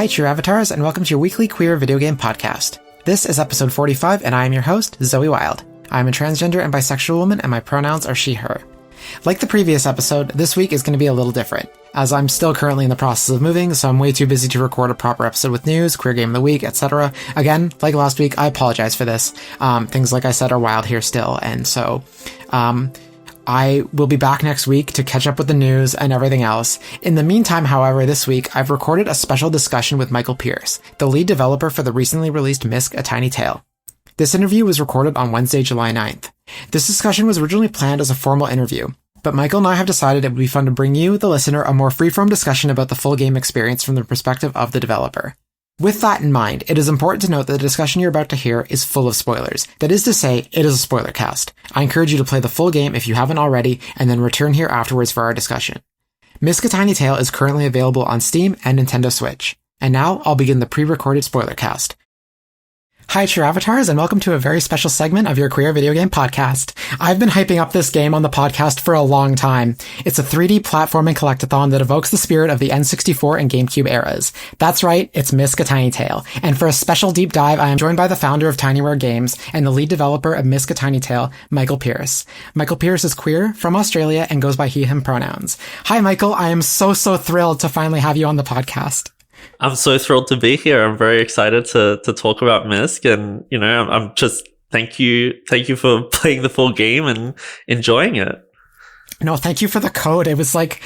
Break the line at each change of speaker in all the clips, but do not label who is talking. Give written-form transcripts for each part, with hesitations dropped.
Hi, true avatars, and welcome to your weekly queer video game podcast. This is episode 45, and I am your host, Zoe Wild. I am a transgender and bisexual woman, and my pronouns are she, her. Like the previous episode, this week is going to be a little different, as I'm still currently in the process of moving, so I'm way too busy to record a proper episode with news, queer game of the week, etc. Again, like last week, I apologize for this. Things, like I said, are wild here still, and so, I will be back next week to catch up with the news and everything else. In the meantime, however, this week, I've recorded a special discussion with Michael Pearce, the lead developer for the recently released Misc, A Tiny Tale. This interview was recorded on Wednesday, July 9th. This discussion was originally planned as a formal interview, but Michael and I have decided it would be fun to bring you, the listener, a more freeform discussion about the full game experience from the perspective of the developer. With that in mind, it is important to note that the discussion you're about to hear is full of spoilers. That is to say, it is a spoilercast. I encourage you to play the full game if you haven't already, and then return here afterwards for our discussion. Misc, A Tiny Tale is currently available on Steam and Nintendo Switch. And now, I'll begin the pre-recorded spoilercast. Hi, true avatars, and welcome to a very special segment of your queer video game podcast. I've been hyping up this game on the podcast for a long time. It's a 3D platforming collectathon that evokes the spirit of the N64 and GameCube eras. That's right, it's Misc, A Tiny Tale. And for a special deep dive, I am joined by the founder of Tinyware Games and the lead developer of Misc, A Tiny Tale, Michael Pearce. Michael Pearce is queer, from Australia, and goes by he, him pronouns. Hi, Michael. I am so thrilled to finally have you on the podcast.
I'm so thrilled to be here. I'm very excited to talk about Misc, and I'm just thank you for playing the full game and enjoying it.
No, thank you for the code. I was like,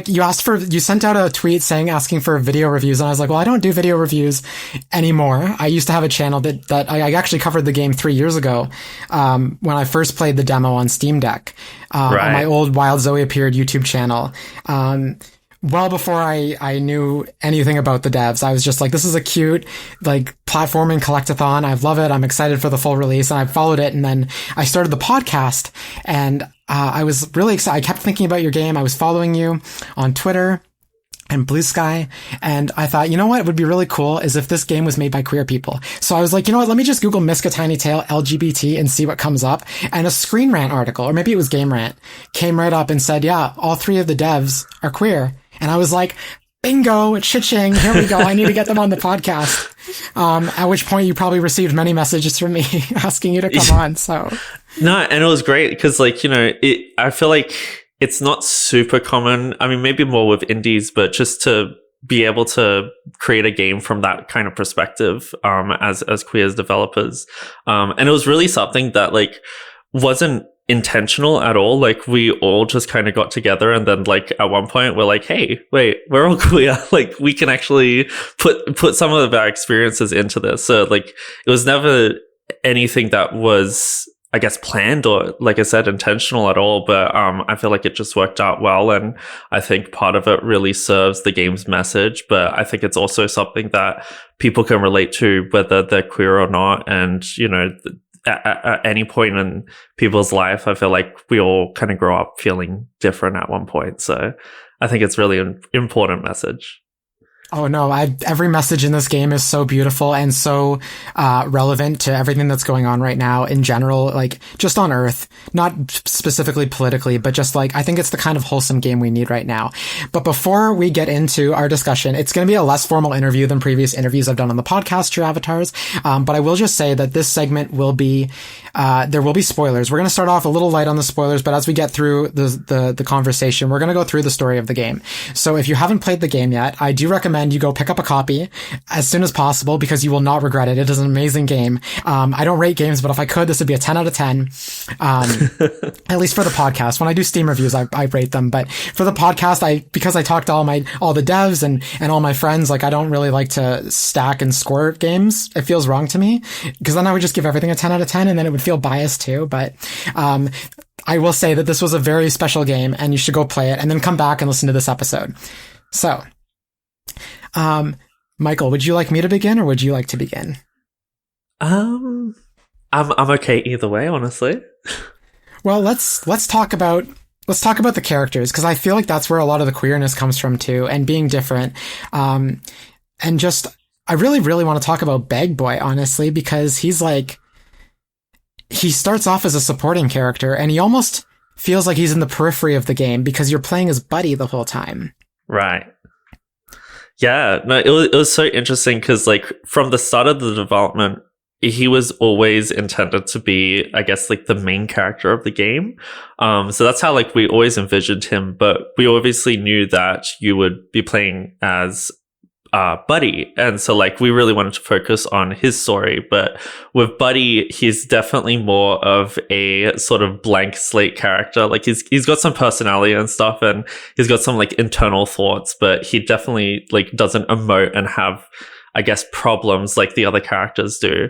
you sent out a tweet asking for video reviews, and I was like, well, I don't do video reviews anymore. I used to have a channel that I actually covered the game 3 years ago, when I first played the demo on Steam Deck, on my old Wild Zoe Appeared YouTube channel. Well before I knew anything about the devs, I was just like, this is a cute, platforming collectathon. I love it. I'm excited for the full release, and I followed it. And then I started the podcast, and I was really excited. I kept thinking about your game. I was following you on Twitter and Blue Sky, and I thought, you know what would be really cool is if this game was made by queer people. So I was like, you know what, let me just Google Misc, A Tiny Tale LGBT and see what comes up. And a Screen Rant article, or maybe it was Game Rant, came right up and said, yeah, all three of the devs are queer. And I was like, bingo, cha-ching, here we go. I need to get them on the podcast. At which point you probably received many messages from me asking you to come on. So
no, and it was great because I feel like it's not super common. I mean, maybe more with indies, but just to be able to create a game from that kind of perspective, as queer as developers. And it was really something that wasn't intentional at all. We all just kind of got together, and then at one point we're like, hey, wait, we're all queer. We can actually put some of our experiences into this. So it was never anything that was, I guess, planned or, like I said, intentional at all. But I feel like it just worked out well, and I think part of it really serves the game's message. But I think it's also something that people can relate to, whether they're queer or not. And at any point in people's life, I feel like we all kind of grow up feeling different at one point. So I think it's really an important message.
Oh no, every message in this game is so beautiful and so relevant to everything that's going on right now in general, just on Earth, not specifically politically, but just I think it's the kind of wholesome game we need right now. But before we get into our discussion, it's going to be a less formal interview than previous interviews I've done on the podcast, True Avatars. But I will just say that this segment will be, there will be spoilers. We're going to start off a little light on the spoilers, but as we get through the conversation, we're going to go through the story of the game. So if you haven't played the game yet, I do recommend you go pick up a copy as soon as possible, because you will not regret it. It is an amazing game. I don't rate games, but if I could, this would be a 10 out of 10. At least for the podcast. When I do Steam reviews, I rate them. But for the podcast, because I talked to all the devs and all my friends, I don't really like to stack and score games. It feels wrong to me, because then I would just give everything a 10 out of 10, and then it would feel biased too. But, I will say that this was a very special game, and you should go play it and then come back and listen to this episode. So, Michael, would you like me to begin, or would you like to begin?
I'm okay either way, honestly.
Well, let's talk about the characters, because I feel like that's where a lot of the queerness comes from too, and being different. And just, I really, really want to talk about Bag Boy, honestly, because he starts off as a supporting character, and he almost feels like he's in the periphery of the game because you're playing as Buddy the whole time.
Right. Yeah, no, it was so interesting because like from the start of the development, he was always intended to be, I guess, like the main character of the game. So that's how like we always envisioned him, but we obviously knew that you would be playing as Buddy, and so like we really wanted to focus on his story. But with Buddy, he's definitely more of a sort of blank slate character. Like he's got some personality and stuff, and he's got some like internal thoughts, but he definitely like doesn't emote and have, I guess, problems like the other characters do.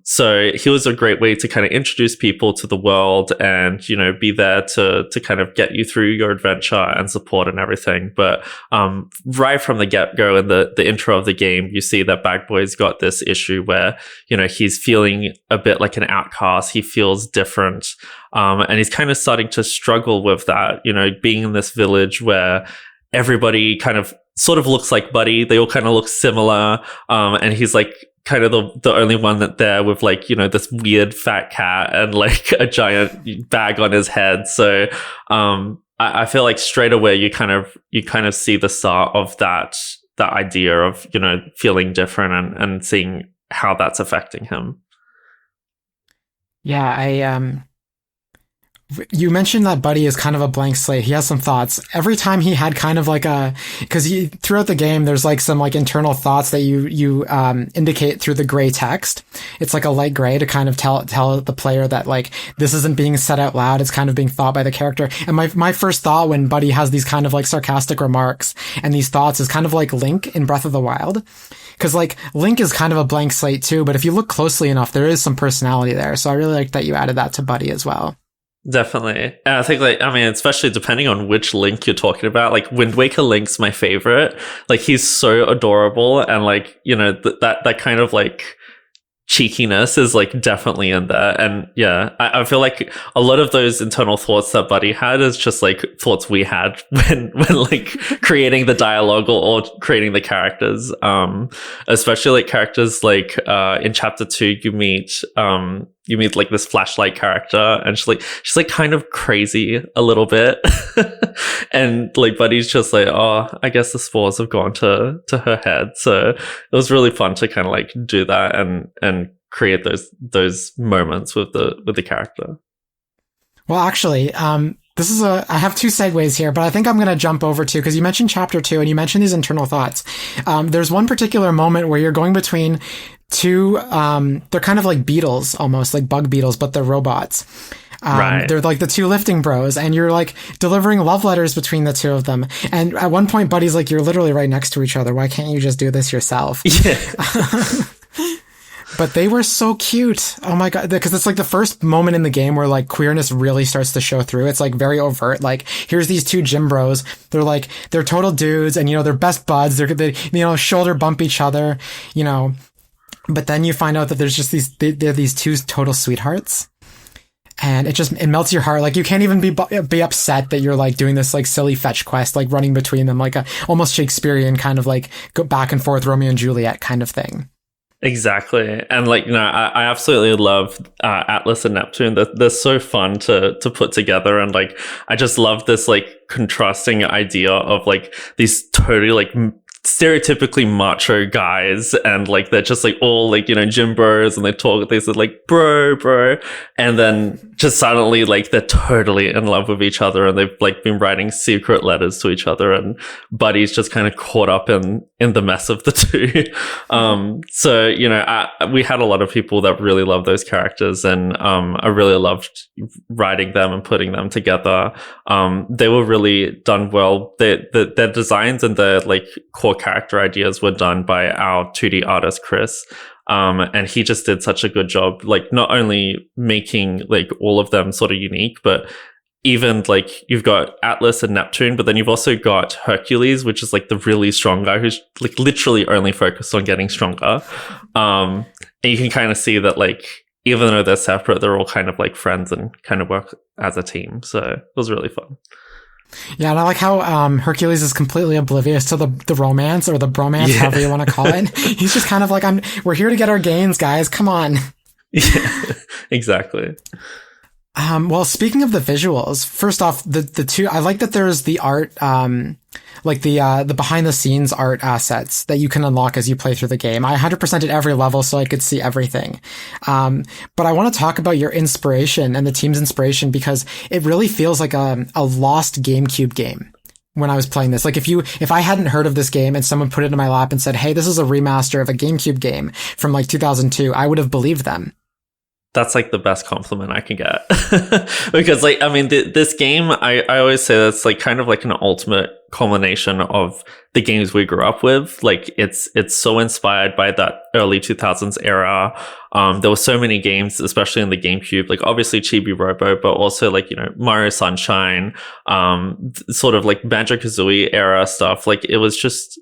So he was a great way to kind of introduce people to the world and, you know, be there to kind of get you through your adventure and support and everything. But right from the get-go in the intro of the game, you see that Bag Boy's got this issue where, you know, he's feeling a bit like an outcast. He feels different. And he's kind of starting to struggle with that, you know, being in this village where everybody kind of sort of looks like Buddy. They all kind of look similar. And he's like kind of the only one that there with like, you know, this weird fat cat and like a giant bag on his head. So I feel like straight away you kind of see the start of that idea of, you know, feeling different and seeing how that's affecting him.
Yeah, you mentioned that Buddy is kind of a blank slate. He has some thoughts. Every time he had kind of like because throughout the game, there's like some like internal thoughts that you indicate through the gray text. It's like a light gray to kind of tell the player that like this isn't being said out loud. It's kind of being thought by the character. And my first thought when Buddy has these kind of like sarcastic remarks and these thoughts is kind of like Link in Breath of the Wild. Because like Link is kind of a blank slate too, but if you look closely enough, there is some personality there. So I really like that you added that to Buddy as well.
Definitely. And I think like, I mean, especially depending on which Link you're talking about, like Wind Waker Link's my favorite. Like he's so adorable and like, you know, that kind of like cheekiness is like definitely in there. And yeah, I feel like a lot of those internal thoughts that Buddy had is just like thoughts we had when like creating the dialogue or creating the characters. Especially like characters like in chapter 2 you meet like this flashlight character and she's like kind of crazy a little bit. And like Buddy's just like, oh, I guess the spores have gone to her head. So it was really fun to kind of like do that and create those moments with the character.
Well, actually, I have two segues here, but I think I'm going to jump over to, because you mentioned chapter 2 and you mentioned these internal thoughts. There's one particular moment where you're going between two, they're kind of like beetles, almost like bug beetles, but they're robots. Right. They're like the two lifting bros, and you're like delivering love letters between the two of them. And at one point, Buddy's like, you're literally right next to each other. Why can't you just do this yourself? Yeah. But they were so cute. Oh my God. Because it's like the first moment in the game where like queerness really starts to show through. It's like very overt. Like here's these two gym bros. They're total dudes and, you know, they're best buds. They you know, shoulder bump each other, you know, but then you find out that there's just they're these two total sweethearts. And it melts your heart. Like you can't even be upset that you're like doing this like silly fetch quest, like running between them, like a almost Shakespearean kind of like go back and forth Romeo and Juliet kind of thing.
Exactly. And like, you know, I absolutely love Atlas and Neptune. They're so fun to put together. And like, I just love this like contrasting idea of like these totally like stereotypically macho guys, and like they're just like all like, you know, gym bros, and they say like bro, and then just suddenly like they're totally in love with each other, and they've like been writing secret letters to each other, and Buddy's just kind of caught up in the mess of the two. So, you know, we had a lot of people that really loved those characters, and I really loved writing them and putting them together. They were really done well. Their designs and their like core character ideas were done by our 2D artist Chris, and he just did such a good job, like not only making like all of them sort of unique, but even like you've got Atlas and Neptune, but then you've also got Hercules, which is like the really strong guy who's like literally only focused on getting stronger. And you can kind of see that like even though they're separate, they're all kind of like friends and kind of work as a team. So it was really fun.
Yeah, and I like how Hercules is completely oblivious to the romance or the bromance, however you want to call it. He's just kind of like, we're here to get our gains, guys. Come on.
Yeah, exactly.
Well, speaking of the visuals, first off, the two, I like that there's the art, like the behind the scenes art assets that you can unlock as you play through the game. I 100%ed every level so I could see everything. But I want to talk about your inspiration and the team's inspiration because it really feels like a lost GameCube game. When I was playing this, like if I hadn't heard of this game and someone put it in my lap and said, "Hey, this is a remaster of a GameCube game from like 2002," I would have believed them.
That's like the best compliment I can get. Because like, I mean, this game, I always say that's like kind of like an ultimate culmination of the games we grew up with. Like it's so inspired by that early 2000s era. There were so many games, especially in the GameCube, like obviously Chibi Robo, but also like, you know, Mario Sunshine, sort of like Banjo-Kazooie era stuff. Like it was just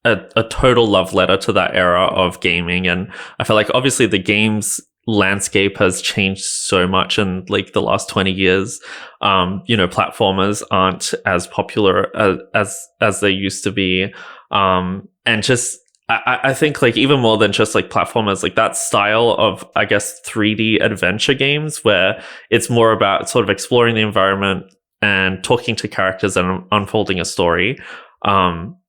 a total love letter to that era of gaming. And I feel like obviously the games landscape has changed so much in like the last 20 years. You know, platformers aren't as popular as they used to be. And just I think like even more than just like platformers, like that style of, I guess, 3D adventure games where it's more about sort of exploring the environment and talking to characters and unfolding a story.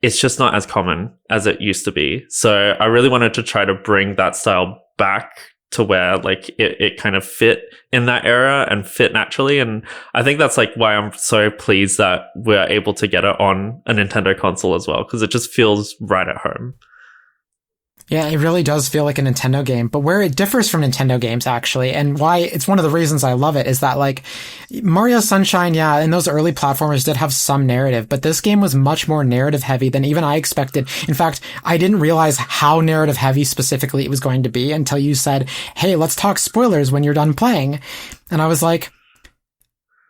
It's just not as common as it used to be. So I really wanted to try to bring that style back to where like it kind of fit in that era and fit naturally. And I think that's like why I'm so pleased that we're able to get it on a Nintendo console as well, because it just feels right at home.
Yeah, it really does feel like a Nintendo game, but where it differs from Nintendo games actually, and why it's one of the reasons I love it is that like Mario Sunshine, yeah, and those early platformers did have some narrative, but this game was much more narrative heavy than even I expected. In fact, I didn't realize how narrative heavy specifically it was going to be until you said, "Hey, let's talk spoilers when you're done playing." And I was like,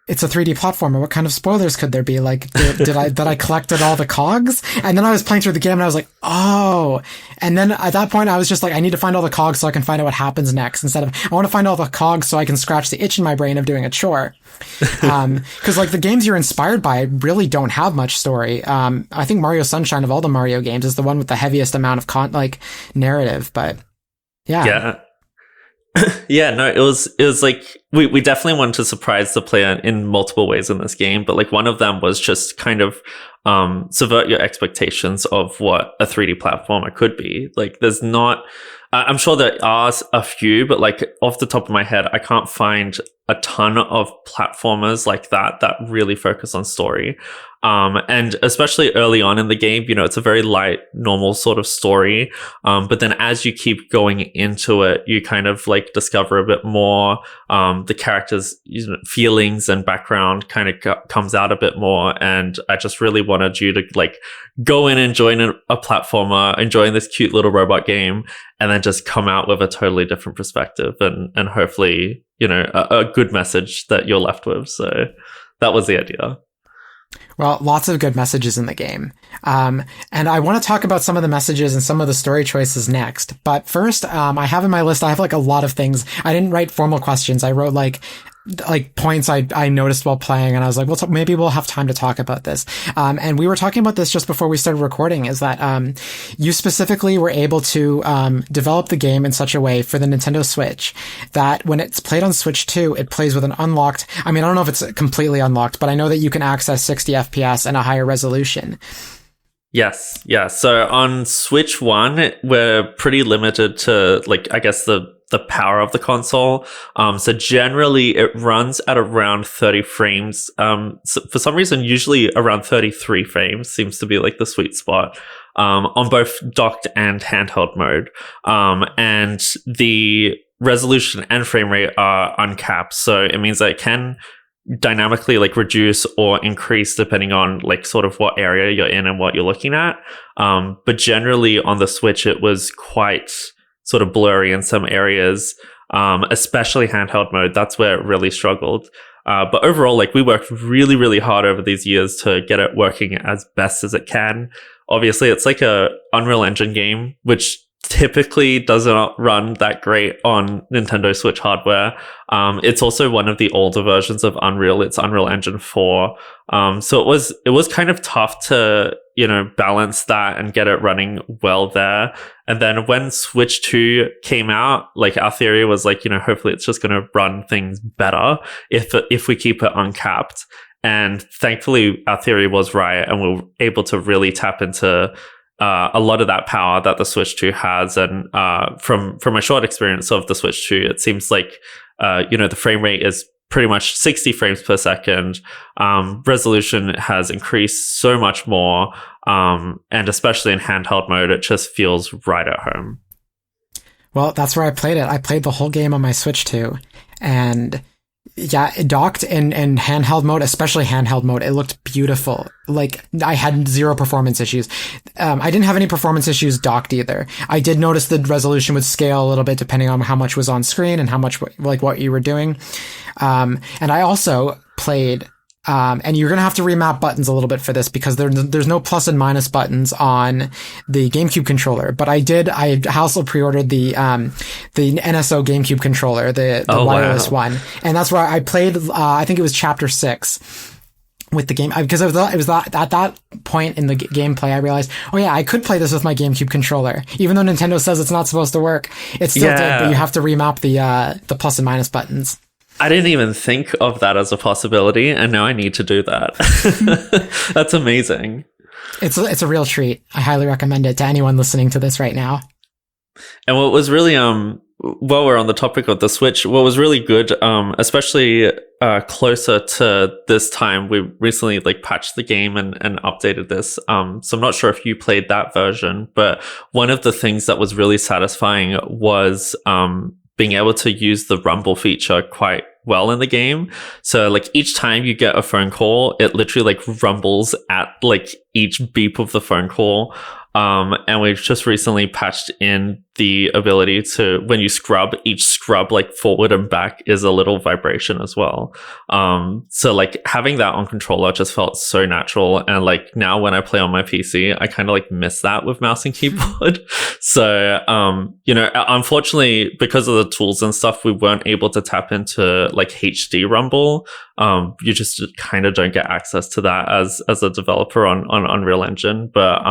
it's a 3D platformer. What kind of spoilers could there be? Like, did I collected all the cogs? And then I was playing through the game and I was like, oh. And then at that point I was just like, I need to find all the cogs so I can find out what happens next, instead of, I want to find all the cogs so I can scratch the itch in my brain of doing a chore. Cause like the games you're inspired by really don't have much story. I think Mario Sunshine of all the Mario games is the one with the heaviest amount of narrative, but yeah.
Yeah. Yeah, no, it was like we definitely wanted to surprise the player in multiple ways in this game, but like one of them was just kind of subvert your expectations of what a 3D platformer could be. Like there's not, I'm sure there are a few, but like off the top of my head, I can't find a ton of platformers like that really focus on story. And especially early on in the game, you know, it's a very light, normal sort of story. But then as you keep going into it, you kind of like discover a bit more. The characters' feelings and background kind of comes out a bit more. And I just really wanted you to like go in and join a platformer, enjoying this cute little robot game, and then just come out with a totally different perspective and hopefully, you know, a good message that you're left with. So that was the idea.
Well, lots of good messages in the game. And I want to talk about some of the messages and some of the story choices next. But first, I have in my list, I have like a lot of things. I didn't write formal questions. I wrote like points I noticed while playing, and I was like, well, maybe we'll have time to talk about this. And we were talking about this just before we started recording, is that, you specifically were able to, develop the game in such a way for the Nintendo Switch that when it's played on Switch 2, it plays with an unlocked, I mean, I don't know if it's completely unlocked, but I know that you can access 60 FPS and a higher resolution.
Yes. Yeah. So on Switch 1, we're pretty limited to like, I guess the power of the console. So generally it runs at around 30 frames. So for some reason, usually around 33 frames seems to be like the sweet spot, on both docked and handheld mode. And the resolution and frame rate are uncapped. So it means that it can dynamically like reduce or increase depending on like sort of what area you're in and what you're looking at. But generally on the Switch, it was quite sort of blurry in some areas, especially handheld mode. That's where it really struggled. But overall, like we worked really, really hard over these years to get it working as best as it can. Obviously, it's like a Unreal Engine game, which typically doesn't run that great on Nintendo Switch hardware. It's also one of the older versions of Unreal. It's Unreal Engine 4. So it was kind of tough to, balance that and get it running well there. And then when Switch 2 came out, like, our theory was like, hopefully it's just going to run things better if we keep it uncapped. And thankfully our theory was right, and we were able to really tap into a lot of that power that the Switch 2 has. And from a short experience of the Switch 2, it seems like the frame rate is pretty much 60 frames per second. Resolution has increased so much more, and especially in handheld mode, it just feels right at home.
Well, that's where I played it. I played the whole game on my Switch 2, and yeah, it docked in handheld mode, especially handheld mode. It looked beautiful. Like, I had zero performance issues. I didn't have any performance issues docked either. I did notice the resolution would scale a little bit depending on how much was on screen and how much, like, what you were doing. And I also played, and you're going to have to remap buttons a little bit for this because there's no plus and minus buttons on the GameCube controller. But I also pre-ordered the NSO GameCube controller, the wireless one. And that's where I played, I think it was chapter 6 with the game, because it was at that point in the gameplay, I realized, oh yeah, I could play this with my GameCube controller. Even though Nintendo says it's not supposed to work, it still did, but you have to remap the plus and minus buttons.
I didn't even think of that as a possibility, and now I need to do that. That's amazing.
It's a real treat. I highly recommend it to anyone listening to this right now.
And what was really, while we're on the topic of the Switch, what was really good, especially closer to this time, we recently patched the game and updated this. So I'm not sure if you played that version, but one of the things that was really satisfying was being able to use the rumble feature quite well in the game. So each time you get a phone call, it literally rumbles at each beep of the phone call. And we've just recently patched in the ability to, when you scrub, each scrub forward and back is a little vibration as well. So having that on controller just felt so natural. And now when I play on my PC, I kind of miss that with mouse and keyboard. So, unfortunately, because of the tools and stuff, we weren't able to tap into HD rumble. You just kind of don't get access to that as a developer on Unreal Engine. But,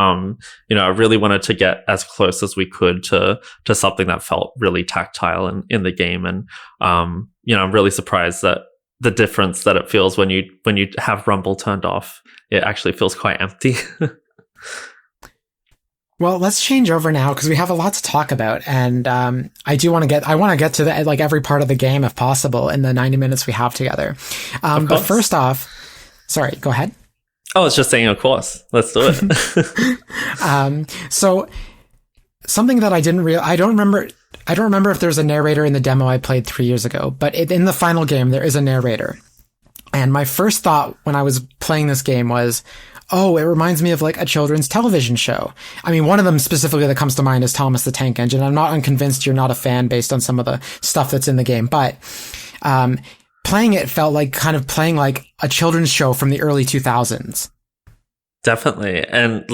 I really wanted to get as close as we could to something that felt really tactile in the game. And, I'm really surprised that the difference that it feels when you have rumble turned off, it actually feels quite empty.
Well, let's change over now because we have a lot to talk about, and I want to get to the, every part of the game if possible in the 90 minutes we have together. But first off, sorry, go ahead.
I was just saying, of course, let's do it.
So something that I don't remember if there's a narrator in the demo I played 3 years ago, but in the final game there is a narrator. And my first thought when I was playing this game was, oh, it reminds me of a children's television show. I mean, one of them specifically that comes to mind is Thomas the Tank Engine. I'm not unconvinced you're not a fan based on some of the stuff that's in the game, but playing it felt like kind of playing a children's show from the early 2000s. Definitely.
And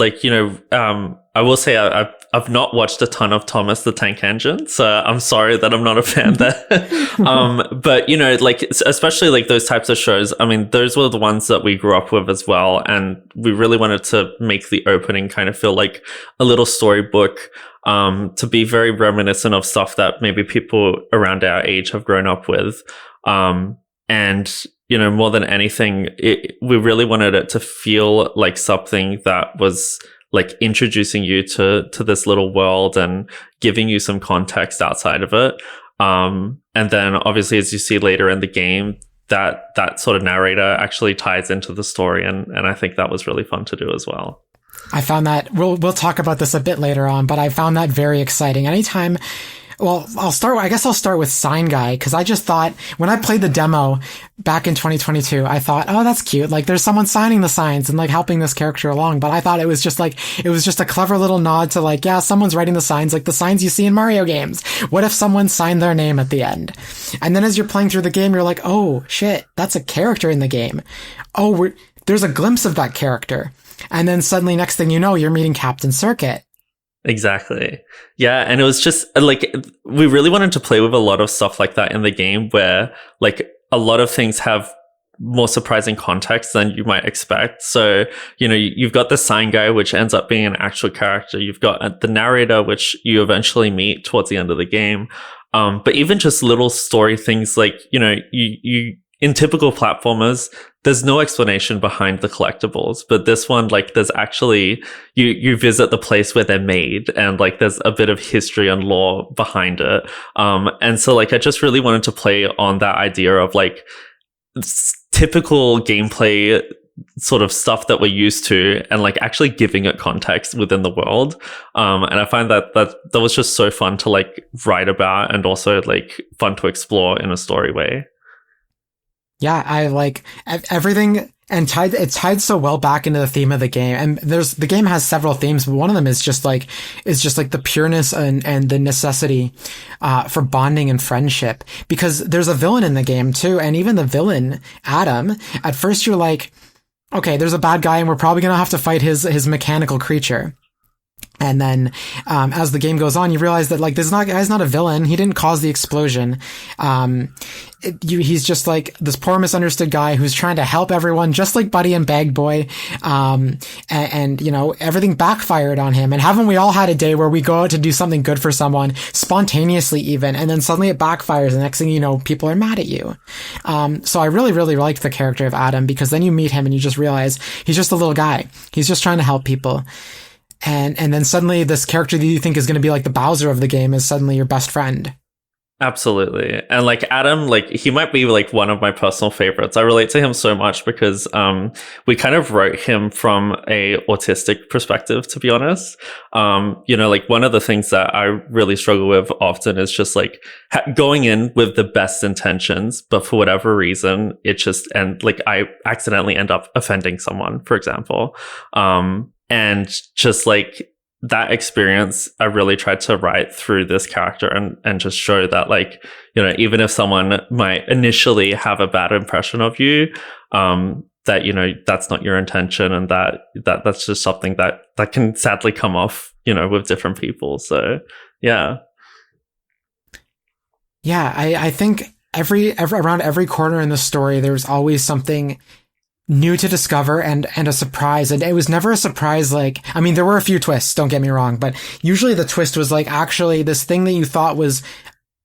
I will say I've not watched a ton of Thomas the Tank Engine, so I'm sorry that I'm not a fan there. But especially those types of shows, I mean, those were the ones that we grew up with as well, and we really wanted to make the opening kind of feel like a little storybook, to be very reminiscent of stuff that maybe people around our age have grown up with. And more than anything, we really wanted it to feel like something that was introducing you to this little world and giving you some context outside of it. And then obviously, as you see later in the game, that sort of narrator actually ties into the story. And I think that was really fun to do as well.
I found that, we'll talk about this a bit later on, but I found that very exciting. Anytime, well, I'll start with Sign Guy, because I just thought, when I played the demo back in 2022, I thought, oh, that's cute. There's someone signing the signs and helping this character along. But I thought it was just a clever little nod to yeah, someone's writing the signs, the signs you see in Mario games. What if someone signed their name at the end? And then as you're playing through the game, you're like, oh shit, that's a character in the game. Oh, there's a glimpse of that character. And then suddenly, next thing you know, you're meeting Captain Circuit.
Exactly. Yeah, and it was just like we really wanted to play with a lot of stuff like that in the game where like a lot of things have more surprising context than you might expect. So, you've got the sign guy, which ends up being an actual character. You've got the narrator, which you eventually meet towards the end of the game. But even just little story things like, you in typical platformers, there's no explanation behind the collectibles, but this one, like, there's actually you visit the place where they're made, and like there's a bit of history and lore behind it. And so like I just really wanted to play on that idea of like typical gameplay sort of stuff that we're used to, and like actually giving it context within the world. And I find that was just so fun to like write about, and also like fun to explore in a story way.
Yeah, I like everything, and it tied so well back into the theme of the game. And the game has several themes, but one of them is just like the pureness and the necessity for bonding and friendship. Because there's a villain in the game too, and even the villain, Adam, at first you're like, okay, there's a bad guy and we're probably gonna have to fight his mechanical creature. And then, as the game goes on, you realize that like this guy's not a villain. He didn't cause the explosion. He's just like this poor misunderstood guy who's trying to help everyone, just like Buddy and Bag Boy. And everything backfired on him. And haven't we all had a day where we go out to do something good for someone spontaneously even, and then suddenly it backfires, and next thing you know, people are mad at you. So I really, really liked the character of Adam, because then you meet him and you just realize he's just a little guy. He's just trying to help people. And then suddenly this character that you think is going to be like the Bowser of the game is suddenly your best friend.
Absolutely. And like Adam, like he might be like one of my personal favorites. I relate to him so much because we kind of wrote him from a autistic perspective, to be honest. Like one of the things that I really struggle with often is just like going in with the best intentions, but for whatever reason, I accidentally end up offending someone, for example. And just like that experience, I really tried to write through this character and just show that like, even if someone might initially have a bad impression of you, that, that's not your intention, and that's just something that can sadly come off, with different people. So, yeah.
Yeah, I think around every corner in the story, there's always something new to discover and a surprise. And it was never a surprise. Like, I mean, there were a few twists, don't get me wrong, but usually the twist was like, actually this thing that you thought was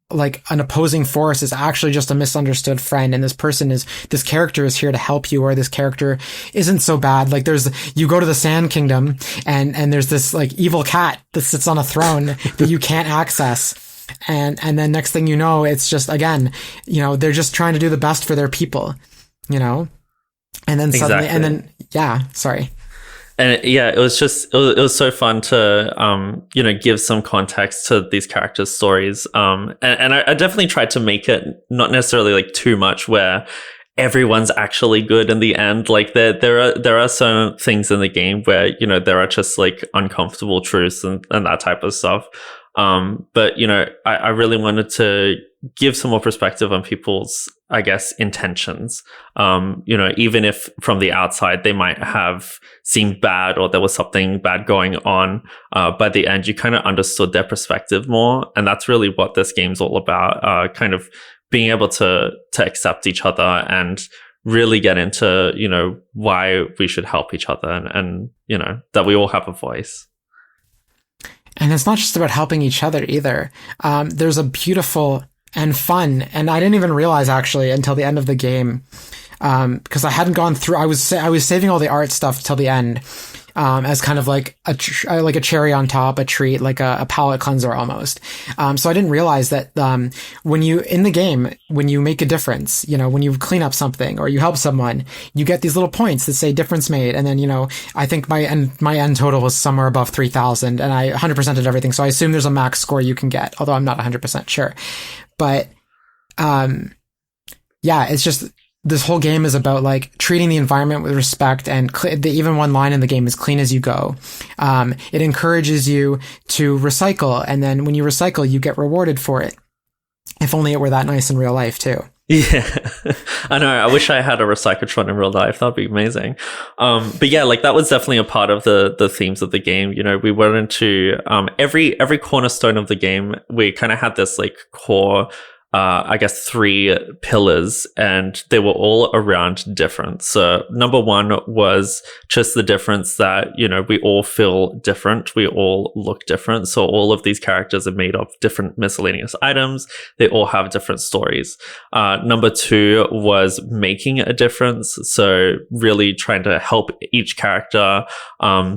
like an opposing force is actually just a misunderstood friend. And this character is here to help you, or this character isn't so bad. Like you go to the Sand Kingdom and there's this like evil cat that sits on a throne that you can't access. And then next thing you know, it's just, again, they're just trying to do the best for their people, And then suddenly,
exactly.
Sorry.
And yeah, it was so fun to, give some context to these characters' stories. And I definitely tried to make it not necessarily like too much where everyone's actually good in the end. Like there are certain things in the game where, there are just like uncomfortable truths and that type of stuff. But I really wanted to give some more perspective on people's, I guess, intentions. Even if from the outside they might have seemed bad or there was something bad going on, by the end you kind of understood their perspective more, and that's really what this game's all about. Kind of being able to accept each other and really get into why we should help each other, and that we all have a voice.
And it's not just about helping each other either. There's a beautiful and fun, and I didn't even realize actually until the end of the game, because I hadn't gone through. I was saving all the art stuff till the end, as kind of like a cherry on top, a treat, like a palate cleanser almost. So I didn't realize that when you make a difference, when you clean up something or you help someone, you get these little points that say difference made. And then I think my end total was somewhere above 3,000, and I 100%ed everything. So I assume there's a max score you can get, although I'm not 100% sure. But it's just, this whole game is about like treating the environment with respect, and even one line in the game is clean as you go. It encourages you to recycle, and then when you recycle, you get rewarded for it. If only it were that nice in real life too.
Yeah, I know. I wish I had a recyclotron in real life. That'd be amazing. But yeah, like that was definitely a part of the themes of the game. You know, we went into every cornerstone of the game. We kind of had this like core, I guess, 3 pillars, and they were all around difference. So number 1 was just the difference that, you know, we all feel different. We all look different. So all of these characters are made of different miscellaneous items. They all have different stories. Number 2 was making a difference. So really trying to help each character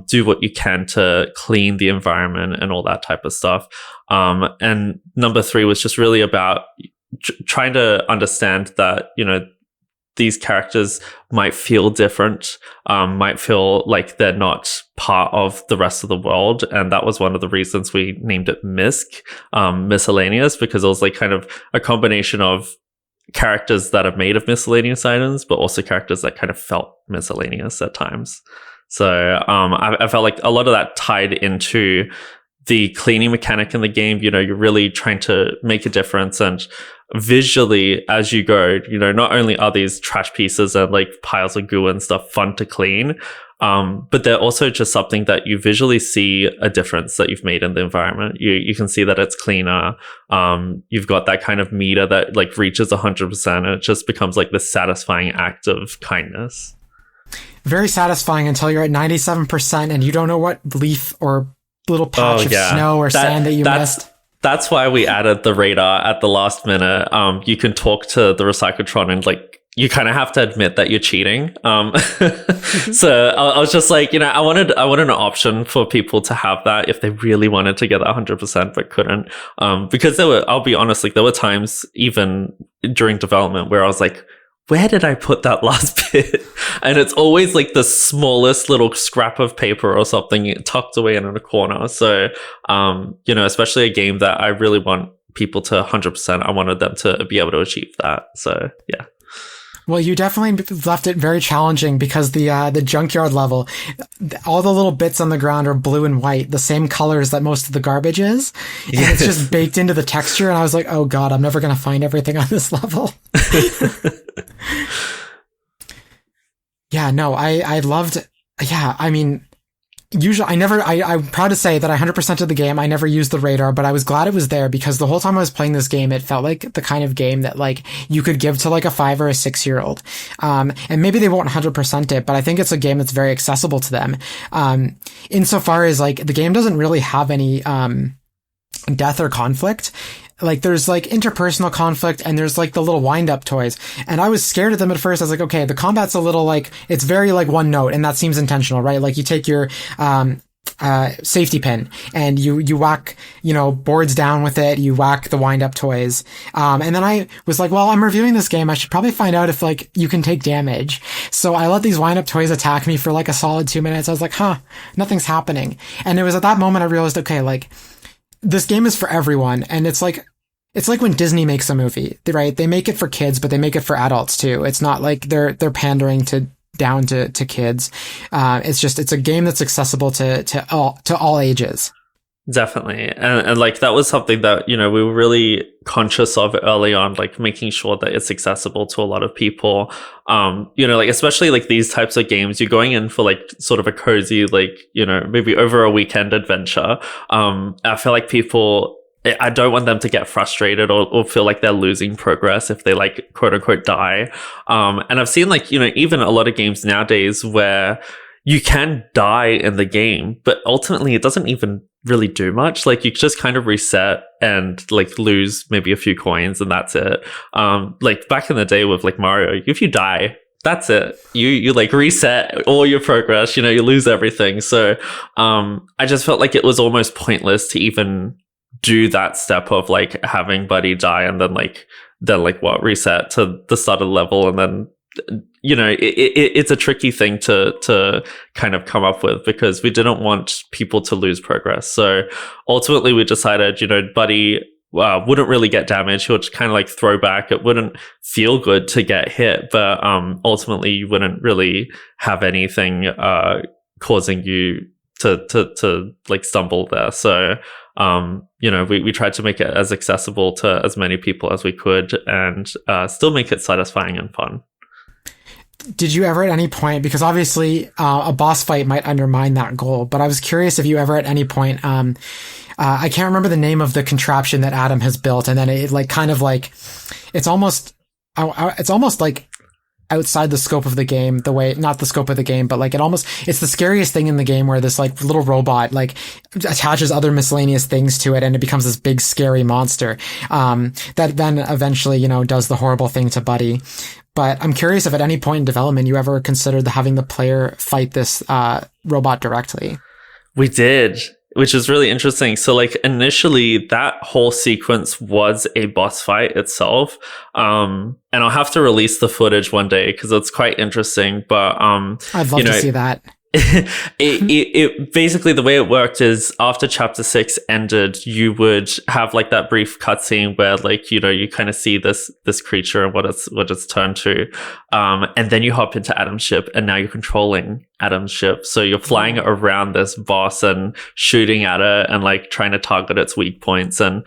do what you can to clean the environment and all that type of stuff. And number 3 was just really about trying to understand that, you know, these characters might feel different, might feel like they're not part of the rest of the world. And that was one of the reasons we named it Misc, miscellaneous, because it was like kind of a combination of characters that are made of miscellaneous items, but also characters that kind of felt miscellaneous at times. So I felt like a lot of that tied into the cleaning mechanic in the game. You know, you're really trying to make a difference, and visually as you go, you know, not only are these trash pieces and like piles of goo and stuff fun to clean, but they're also just something that you visually see a difference that you've made in the environment. You can see that it's cleaner. You've got that kind of meter that like reaches 100%, and it just becomes like this satisfying act of kindness.
Very satisfying until you're at 97% and you don't know what leaf or little patch of snow or sand that you missed.
That's why we added the radar at the last minute. You can talk to the recyclotron, and like you kind of have to admit that you're cheating. So I was just like, you know, I wanted an option for people to have that if they really wanted to get that 100% but couldn't. Because I'll be honest, like there were times even during development where I was like, where did I put that last bit? And it's always like the smallest little scrap of paper or something tucked away in a corner. So, you know, especially a game that I really want people to 100%, I wanted them to be able to achieve that. So, yeah.
Well, you definitely left it very challenging because the junkyard level, all the little bits on the ground are blue and white, the same colors that most of the garbage is. And it's just baked into the texture. And I was like, oh God, I'm never going to find everything on this level. Yeah, no, I loved, yeah, I mean, usually I'm proud to say that I 100% of the game, I never used the radar, but I was glad it was there because the whole time I was playing this game, it felt like the kind of game that like you could give to like a 5 or a 6-year-old. And maybe they won't 100% it, but I think it's a game that's very accessible to them. Insofar as like the game doesn't really have any, death or conflict. Like there's like interpersonal conflict and there's like the little wind up toys. And I was scared of them at first. I was like, okay, the combat's a little like, it's very like one note, and that seems intentional, right? Like you take your, safety pin and you whack, you know, boards down with it. You whack the wind up toys. And then I was like, well, I'm reviewing this game. I should probably find out if like you can take damage. So I let these wind up toys attack me for like a solid 2 minutes. I was like, nothing's happening. And it was at that moment I realized, okay, like, this game is for everyone, and it's like when Disney makes a movie, right? They make it for kids, but they make it for adults too. It's not like they're pandering down to kids. It's a game that's accessible to all ages.
Definitely. And like that was something that, you know, we were really conscious of early on, like making sure that it's accessible to a lot of people. You know, like especially like these types of games, you're going in for like sort of a cozy, like, you know, maybe over a weekend adventure. I feel like I don't want them to get frustrated or feel like they're losing progress if they like quote unquote die. And I've seen like, you know, even a lot of games nowadays where you can die in the game, but ultimately it doesn't even really do much. Like you just kind of reset and like lose maybe a few coins and that's it. Like back in the day with like Mario, if you die, that's it. You like reset all your progress, you know, you lose everything. So I just felt like it was almost pointless to even do that step of like having Buddy die and then reset to the start of the level. And then, you know, it's a tricky thing to kind of come up with because we didn't want people to lose progress. So ultimately we decided, you know, Buddy wouldn't really get damaged. He would kind of like throw back. It wouldn't feel good to get hit, but ultimately you wouldn't really have anything causing you to like stumble there. So we tried to make it as accessible to as many people as we could, and still make it satisfying and fun.
Did you ever at any point, because obviously a boss fight might undermine that goal, but I was curious if you ever at any point, I can't remember the name of the contraption that Adam has built, and then it like kind of like, it's almost like outside the scope of the game, the way, not the scope of the game, but like it's the scariest thing in the game where this like little robot like attaches other miscellaneous things to it and it becomes this big scary monster, that then eventually, does the horrible thing to Buddy. But I'm curious if at any point in development you ever considered having the player fight this, robot directly.
We did, which is really interesting. So like initially that whole sequence was a boss fight itself. And I'll have to release the footage one day because it's quite interesting. But
I'd love to see that.
it basically, the way it worked is after chapter 6 ended, you would have like that brief cutscene where like you kind of see this creature and what it's turned to, and then you hop into Adam's ship and now you're controlling Adam's ship, so you're flying around this boss and shooting at it and like trying to target its weak points. And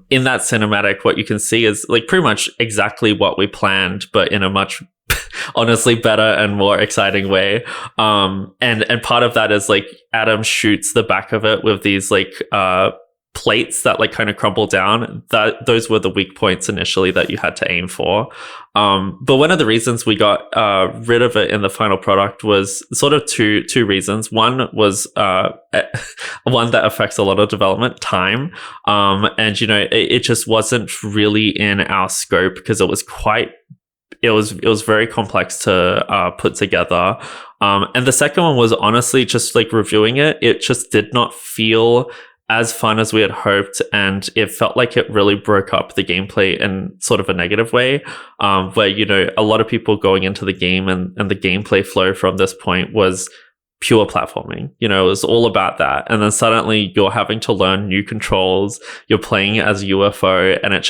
in that cinematic, what you can see is like pretty much exactly what we planned, but in a much honestly better and more exciting way. And part of that is like Adam shoots the back of it with these like plates that like kind of crumble down. Those were the weak points initially that you had to aim for. But one of the reasons we got rid of it in the final product was sort of two reasons. One was one that affects a lot of development time, and it just wasn't really in our scope because it was very complex to put together. And the second one was honestly just like reviewing it. It just did not feel as fun as we had hoped, and it felt like it really broke up the gameplay in sort of a negative way, where a lot of people going into the game and the gameplay flow from this point was pure platforming. It was all about that, and then suddenly you're having to learn new controls, you're playing as UFO, and it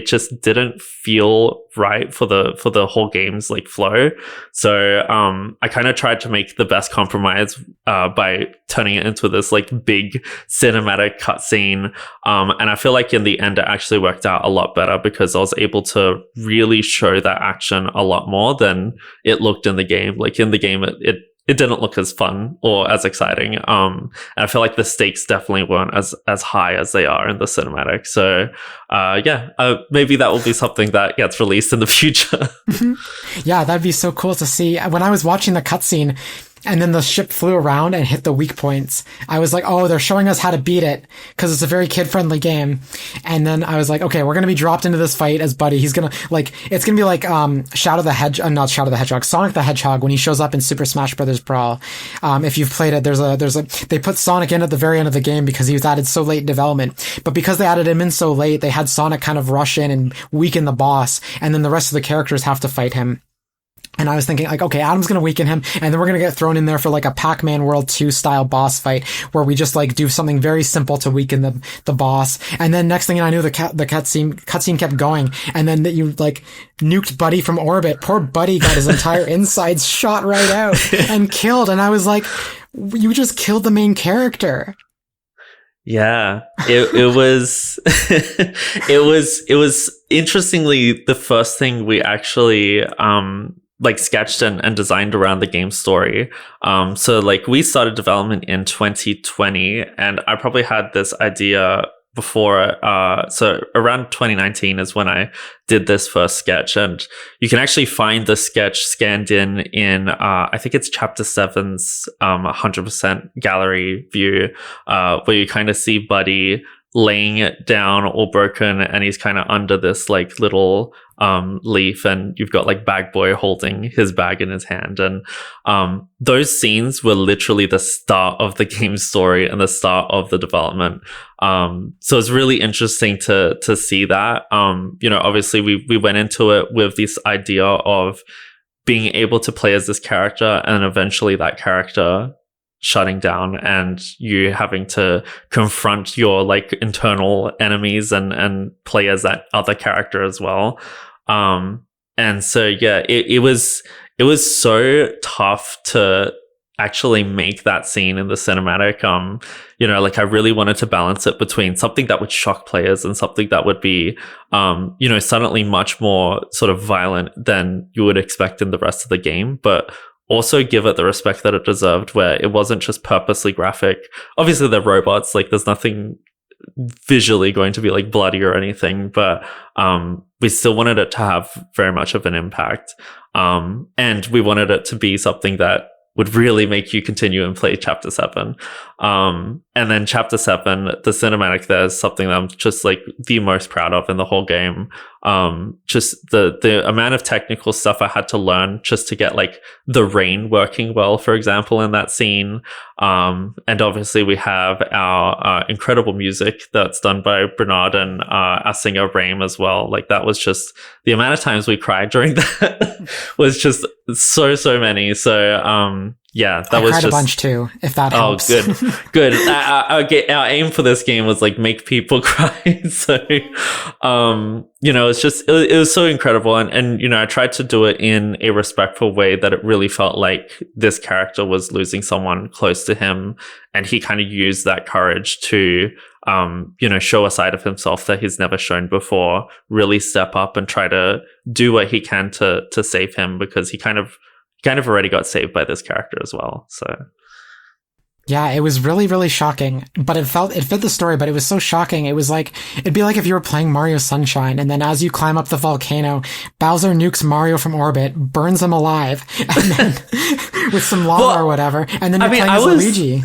just didn't feel right for the whole game's like flow. So I kind of tried to make the best compromise by turning it into this like big cinematic cutscene, and I feel like in the end it actually worked out a lot better because I was able to really show that action a lot more than it looked in the game. Like in the game it didn't look as fun or as exciting. And I feel like the stakes definitely weren't as high as they are in the cinematic. So maybe that will be something that gets released in the future.
Yeah, that'd be so cool to see. When I was watching the cutscene and then the ship flew around and hit the weak points, I was like, oh, they're showing us how to beat it because it's a very kid-friendly game. And then I was like, okay, we're going to be dropped into this fight as Buddy. He's going to it's going to be like not Shadow the Hedgehog, Sonic the Hedgehog when he shows up in Super Smash Bros. Brawl. If you've played it, they put Sonic in at the very end of the game because he was added so late in development. But because they added him in so late, they had Sonic kind of rush in and weaken the boss, and then the rest of the characters have to fight him. And I was thinking like, okay, Adam's going to weaken him, and then we're going to get thrown in there for like a Pac-Man World 2 style boss fight where we just like do something very simple to weaken the boss. And then next thing I knew, the cutscene kept going, and then that you like nuked Buddy from orbit. Poor Buddy got his entire insides shot right out and killed. And I was like, you just killed the main character.
Yeah, it was it was interestingly the first thing we actually like sketched and designed around the game story. So like we started development in 2020, and I probably had this idea before. So around 2019 is when I did this first sketch, and you can actually find the sketch scanned in I think it's chapter 7's 100% gallery view, where you kind of see Buddy laying it down all broken, and he's kind of under this like little leaf, and you've got like Bag Boy holding his bag in his hand. And those scenes were literally the start of the game story and the start of the development. So it's really interesting to see that. Obviously we went into it with this idea of being able to play as this character, and eventually that character shutting down and you having to confront your like internal enemies and play as that other character as well. And so yeah, it was so tough to actually make that scene in the cinematic, like I really wanted to balance it between something that would shock players and something that would be, suddenly much more sort of violent than you would expect in the rest of the game, but also give it the respect that it deserved, where it wasn't just purposely graphic. Obviously, they're robots, like there's nothing visually going to be like bloody or anything, but we still wanted it to have very much of an impact, and we wanted it to be something that would really make you continue and play Chapter 7. And then Chapter 7, the cinematic there is something that I'm just like the most proud of in the whole game. Just the amount of technical stuff I had to learn just to get like the rain working well, for example, in that scene. And obviously we have our incredible music that's done by Bernard and our singer Rame as well. Like that was just the amount of times we cried during that was just so many. So that was
cried
just
a bunch too, if that helps.
Oh, good. Our aim for this game was like make people cry. So, it was so incredible. And, I tried to do it in a respectful way that it really felt like this character was losing someone close to him. And he kind of used that courage to, show a side of himself that he's never shown before, really step up and try to do what he can to save him, because he kind of already got saved by this character as well. So
yeah, it was really, really shocking, but it fit the story, but it was so shocking. It was like, it'd be like if you were playing Mario Sunshine, and then as you climb up the volcano, Bowser nukes Mario from orbit, burns him alive, and then with some lava or whatever, and then you're playing as Luigi.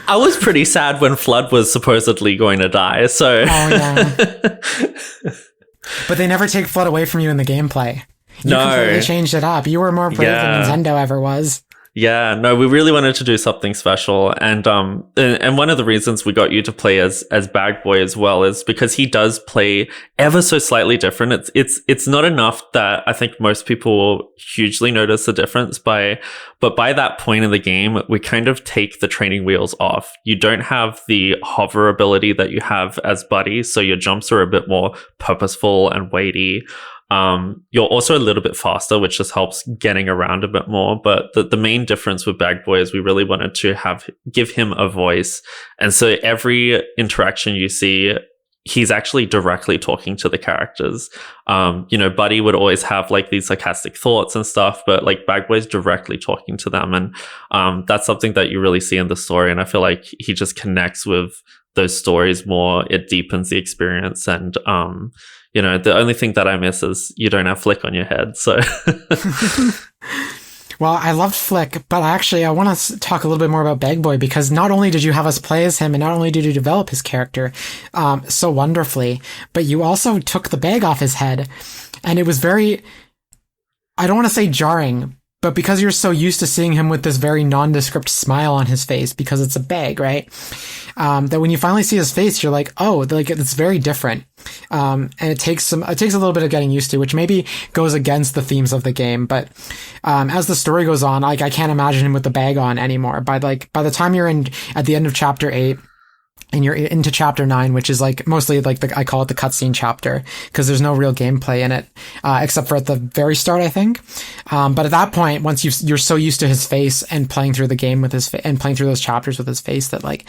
I was pretty sad when Flood was supposedly going to die, so.
Oh, yeah. But they never take Flood away from you in the gameplay. You completely changed it up. You were more brave than Nintendo ever was.
Yeah, no, we really wanted to do something special, and one of the reasons we got you to play as Bag Boy as well is because he does play ever so slightly different. It's not enough that I think most people will hugely notice the difference but by that point in the game, we kind of take the training wheels off. You don't have the hover ability that you have as Buddy, so your jumps are a bit more purposeful and weighty. You're also a little bit faster, which just helps getting around a bit more. But the main difference with Bag Boy is we really wanted to give him a voice. And so every interaction you see, he's actually directly talking to the characters. Buddy would always have like these sarcastic thoughts and stuff, but like Bag Boy's directly talking to them. And that's something that you really see in the story. And I feel like he just connects with those stories more. It deepens the experience. And, the only thing that I miss is you don't have Flick on your head. So,
well, I loved Flick, but I want to talk a little bit more about Bag Boy, because not only did you have us play as him, and not only did you develop his character so wonderfully, but you also took the bag off his head, and it was very, I don't want to say jarring, but because you're so used to seeing him with this very nondescript smile on his face, because it's a bag, right? That when you finally see his face, you're like, oh, like it's very different. And it takes a little bit of getting used to, which maybe goes against the themes of the game. But, as the story goes on, like I can't imagine him with the bag on anymore. By the time you're at the end of chapter 8, and you're into chapter 9, which is like mostly like I call it the cutscene chapter, because there's no real gameplay in it, except for at the very start, I think. But at that point, once you're so used to his face and playing through the game with his and playing through those chapters with his face, that like,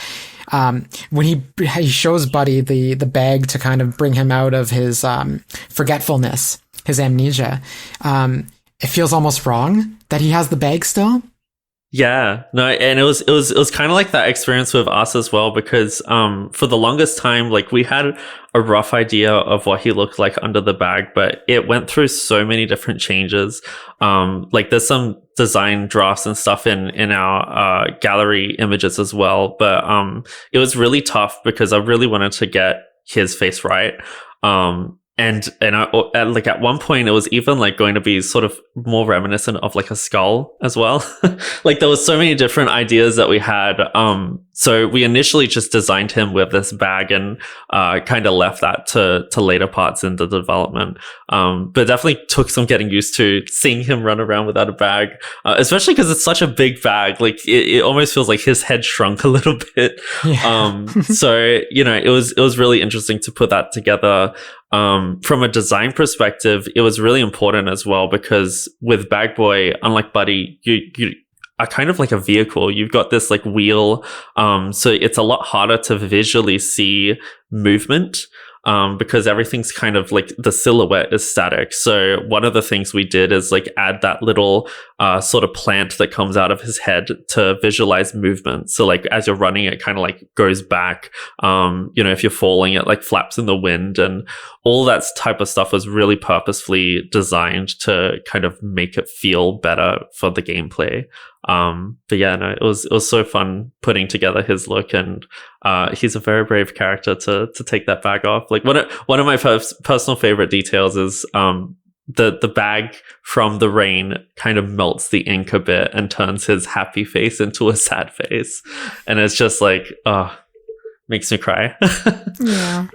when he shows Buddy the bag to kind of bring him out of his, forgetfulness, his amnesia, it feels almost wrong that he has the bag still.
Yeah, no, and it was kind of like that experience with us as well, because for the longest time, like we had a rough idea of what he looked like under the bag, but it went through so many different changes. Like there's some design drafts and stuff in our gallery images as well, but it was really tough because I really wanted to get his face right. And like at one point it was even like going to be sort of more reminiscent of like a skull as well. Like there was so many different ideas that we had. So we initially just designed him with this bag and kind of left that to later parts in the development. But definitely took some getting used to seeing him run around without a bag, especially because it's such a big bag. Like it almost feels like his head shrunk a little bit. Yeah. So it was really interesting to put that together. From a design perspective, it was really important as well, because with Bag Boy, unlike Buddy, are kind of like a vehicle. You've got this like wheel, so it's a lot harder to visually see movement. Because everything's kind of like the silhouette is static. So one of the things we did is like add that little sort of plant that comes out of his head to visualize movement. So like as you're running, it kind of like goes back. If you're falling, it like flaps in the wind, and all that type of stuff was really purposefully designed to kind of make it feel better for the gameplay. But yeah, no, it was so fun putting together his look, and he's a very brave character to take that bag off. Like one of my personal favorite details is the bag from the rain kind of melts the ink a bit and turns his happy face into a sad face, and it's just like makes me cry.
Yeah.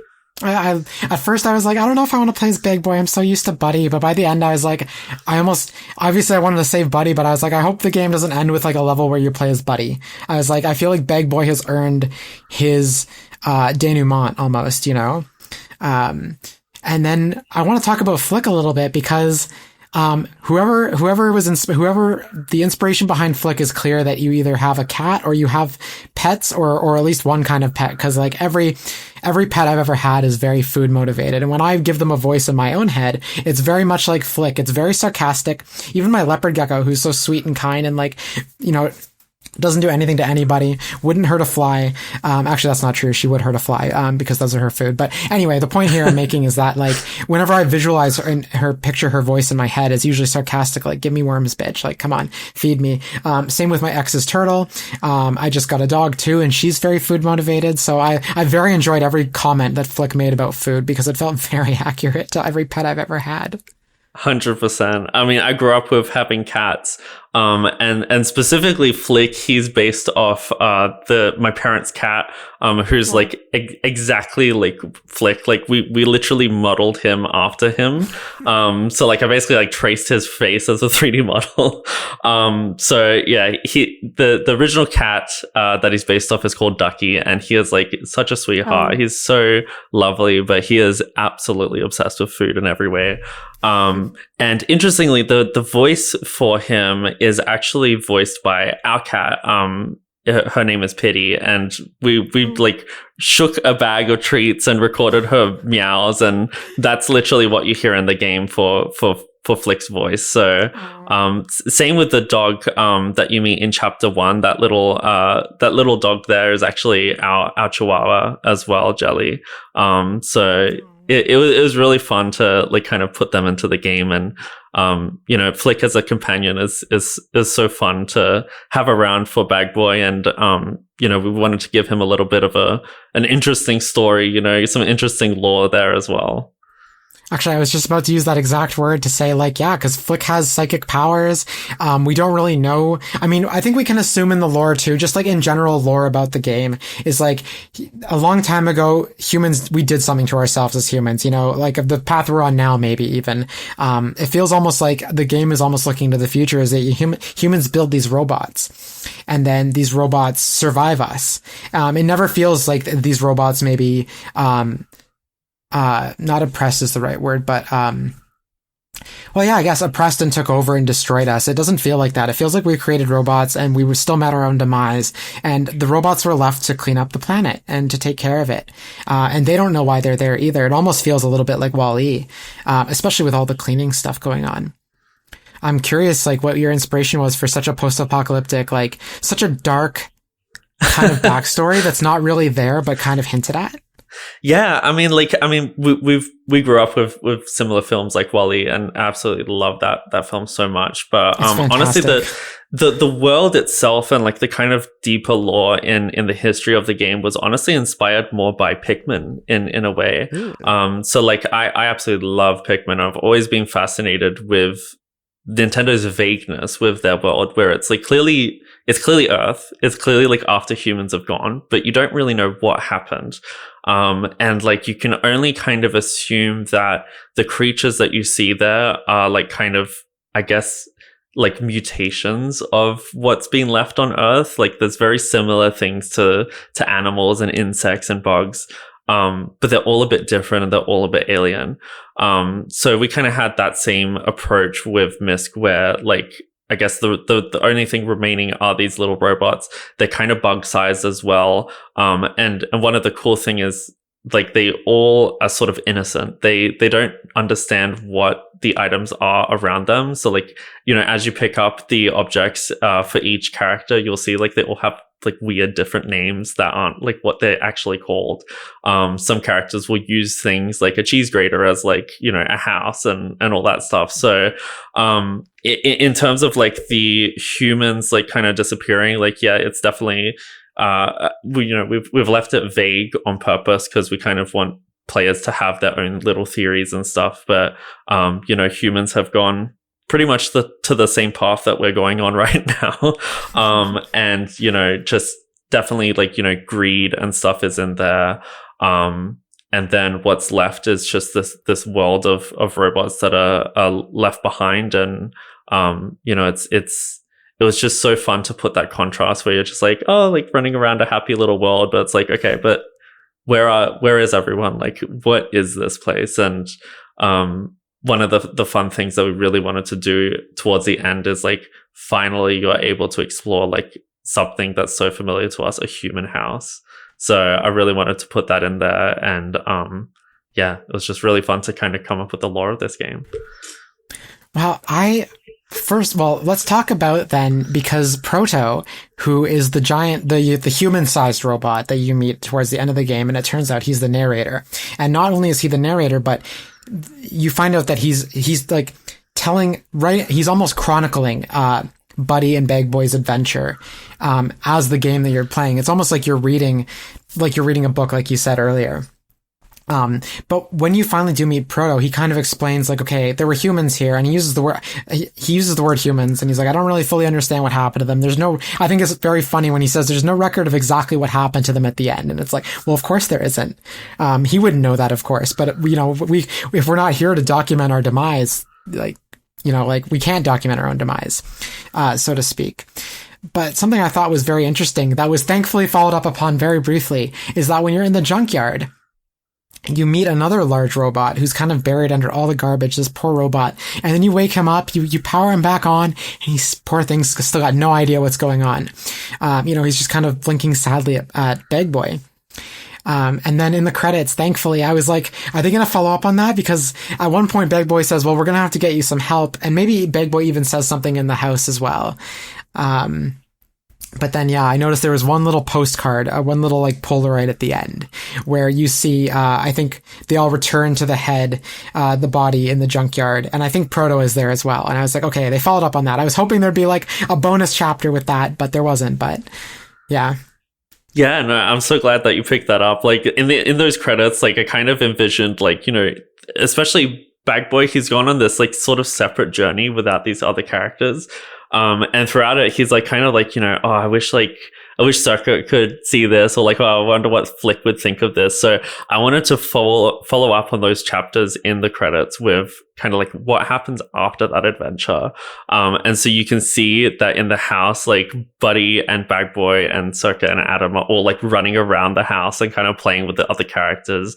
I at first I was like, I don't know if I want to play as Big Boy. I'm so used to Buddy. But by the end, I was like, obviously I wanted to save Buddy, but I was like, I hope the game doesn't end with like a level where you play as Buddy. I was like, I feel like Big Boy has earned his denouement almost, and then I want to talk about Flick a little bit because whoever the inspiration behind Flick is clear that you either have a cat or you have pets or at least one kind of pet. Cause like every pet I've ever had is very food motivated. And when I give them a voice in my own head, it's very much like Flick. It's very sarcastic. Even my leopard gecko, who's so sweet and kind and like, doesn't do anything to anybody, wouldn't hurt a fly. Actually, that's not true. She would hurt a fly, because those are her food. But anyway, the point here I'm making is that, like, whenever I visualize her picture her voice in my head, it's usually sarcastic, like, give me worms, bitch. Like, come on, feed me. Same with my ex's turtle. I just got a dog too, and she's very food motivated. So I very enjoyed every comment that Flick made about food because it felt very accurate to every pet I've ever had.
100%. I mean, I grew up with having cats, and specifically Flick. He's based off my parents' cat, who's like exactly like Flick. Like we literally modeled him after him. So like I basically like traced his face as a 3D model. So yeah, the original cat that he's based off is called Ducky, and he is like such a sweetheart. He's so lovely, but he is absolutely obsessed with food in every way. And interestingly, the voice for him is actually voiced by our cat. Her name is Pity, and we like shook a bag of treats and recorded her meows, and that's literally what you hear in the game for Flick's voice. So same with the dog that you meet in chapter 1. That little dog there is actually our Chihuahua as well, Jelly. So it was really fun to like kind of put them into the game, and Flick as a companion is so fun to have around for Bag Boy, and we wanted to give him a little bit of an interesting story, some interesting lore there as well.
Actually, I was just about to use that exact word to say, like, yeah, because Flick has psychic powers. We don't really know. I mean, I think we can assume in the lore too, just like in general lore about the game, is like a long time ago, humans, we did something to ourselves as humans, like the path we're on now, maybe even. It feels almost like the game is almost looking to the future, is that humans build these robots, and then these robots survive us. It never feels like these robots maybe, not oppressed is the right word, but, well, yeah, I guess oppressed and took over and destroyed us. It doesn't feel like that. It feels like we created robots and we were still met our own demise, and the robots were left to clean up the planet and to take care of it. And they don't know why they're there either. It almost feels a little bit like Wall-E, especially with all the cleaning stuff going on. I'm curious, like, what your inspiration was for such a post-apocalyptic, like, such a dark kind of backstory that's not really there, but kind of hinted at.
Yeah, we grew up with similar films like Wall-E, and absolutely love that film so much. But honestly, the world itself and like the kind of deeper lore in the history of the game was honestly inspired more by Pikmin in a way. So like I absolutely love Pikmin. I've always been fascinated with Nintendo's vagueness with their world, where it's like clearly Earth. It's clearly like after humans have gone, but you don't really know what happened. And like you can only kind of assume that the creatures that you see there are like kind of, I guess, like mutations of what's been left on Earth. Like there's very similar things to animals and insects and bugs. But they're all a bit different and they're all a bit alien. So we kind of had that same approach with Misc, where like I guess the only thing remaining are these little robots. They're kind of bug sized as well. And one of the cool thing is, like, they all are sort of innocent. They don't understand what the items are around them. So, like, you know, as you pick up the objects for each character, you'll see like they all have like weird different names that aren't like what they're actually called. Some characters will use things like a cheese grater as like, you know, a house and all that stuff. So in terms of like the humans like kind of disappearing, like, yeah, it's definitely we've left it vague on purpose because we kind of want players to have their own little theories and stuff. But you know, humans have gone pretty much to the same path that we're going on right now. And, you know, just definitely like, you know, greed and stuff is in there. And then what's left is just this world of robots that are left behind. And, you know, it was just so fun to put that contrast where you're just like, oh, like running around a happy little world. But it's like, okay, but where is everyone? Like, what is this place? And, one of the fun things that we really wanted to do towards the end is like finally you're able to explore like something that's so familiar to us, a human house. So I really wanted to put that in there. And yeah, it was just really fun to kind of come up with the lore of this game.
Well, let's talk about then, because Proto, who is the giant, the human-sized robot that you meet towards the end of the game, and it turns out he's the narrator. And not only is he the narrator, but you find out that he's like he's almost chronicling Buddy and Bag Boy's adventure as the game that you're playing. It's almost like you're reading a book, like you said earlier. But when you finally do meet Proto, he kind of explains like, okay, there were humans here, and he uses the word humans, and he's like, I don't really fully understand what happened to them. I think it's very funny when he says there's no record of exactly what happened to them at the end. And it's like, well, of course there isn't. He wouldn't know that, of course, but you know, if we're not here to document our demise, like, you know, like we can't document our own demise, so to speak. But something I thought was very interesting that was thankfully followed up upon very briefly is that when you're in the junkyard, you meet another large robot who's kind of buried under all the garbage, this poor robot. And then you wake him up, you power him back on, and he's, poor thing's still got no idea what's going on. You know, he's just kind of blinking sadly at Bag Boy. And then in the credits, thankfully, I was like, are they going to follow up on that? Because at one point, Bag Boy says, well, we're going to have to get you some help. And maybe Bag Boy even says something in the house as well. But then, yeah, I noticed there was one little postcard, one little like Polaroid at the end where you see, I think they all return to the head, the body in the junkyard. And I think Proto is there as well. And I was like, okay, they followed up on that. I was hoping there'd be like a bonus chapter with that, but there wasn't. But yeah.
Yeah, no, I'm so glad that you picked that up. Like in those credits, like I kind of envisioned like, you know, especially Bag Boy, he's gone on this like sort of separate journey without these other characters. And throughout it, he's like kind of like, you know, oh, I wish Circuit could see this, or like, oh, I wonder what Flick would think of this. So I wanted to follow up on those chapters in the credits with kind of like what happens after that adventure. And so you can see that in the house, like Buddy and Bag Boy and Circuit and Adam are all like running around the house and kind of playing with the other characters.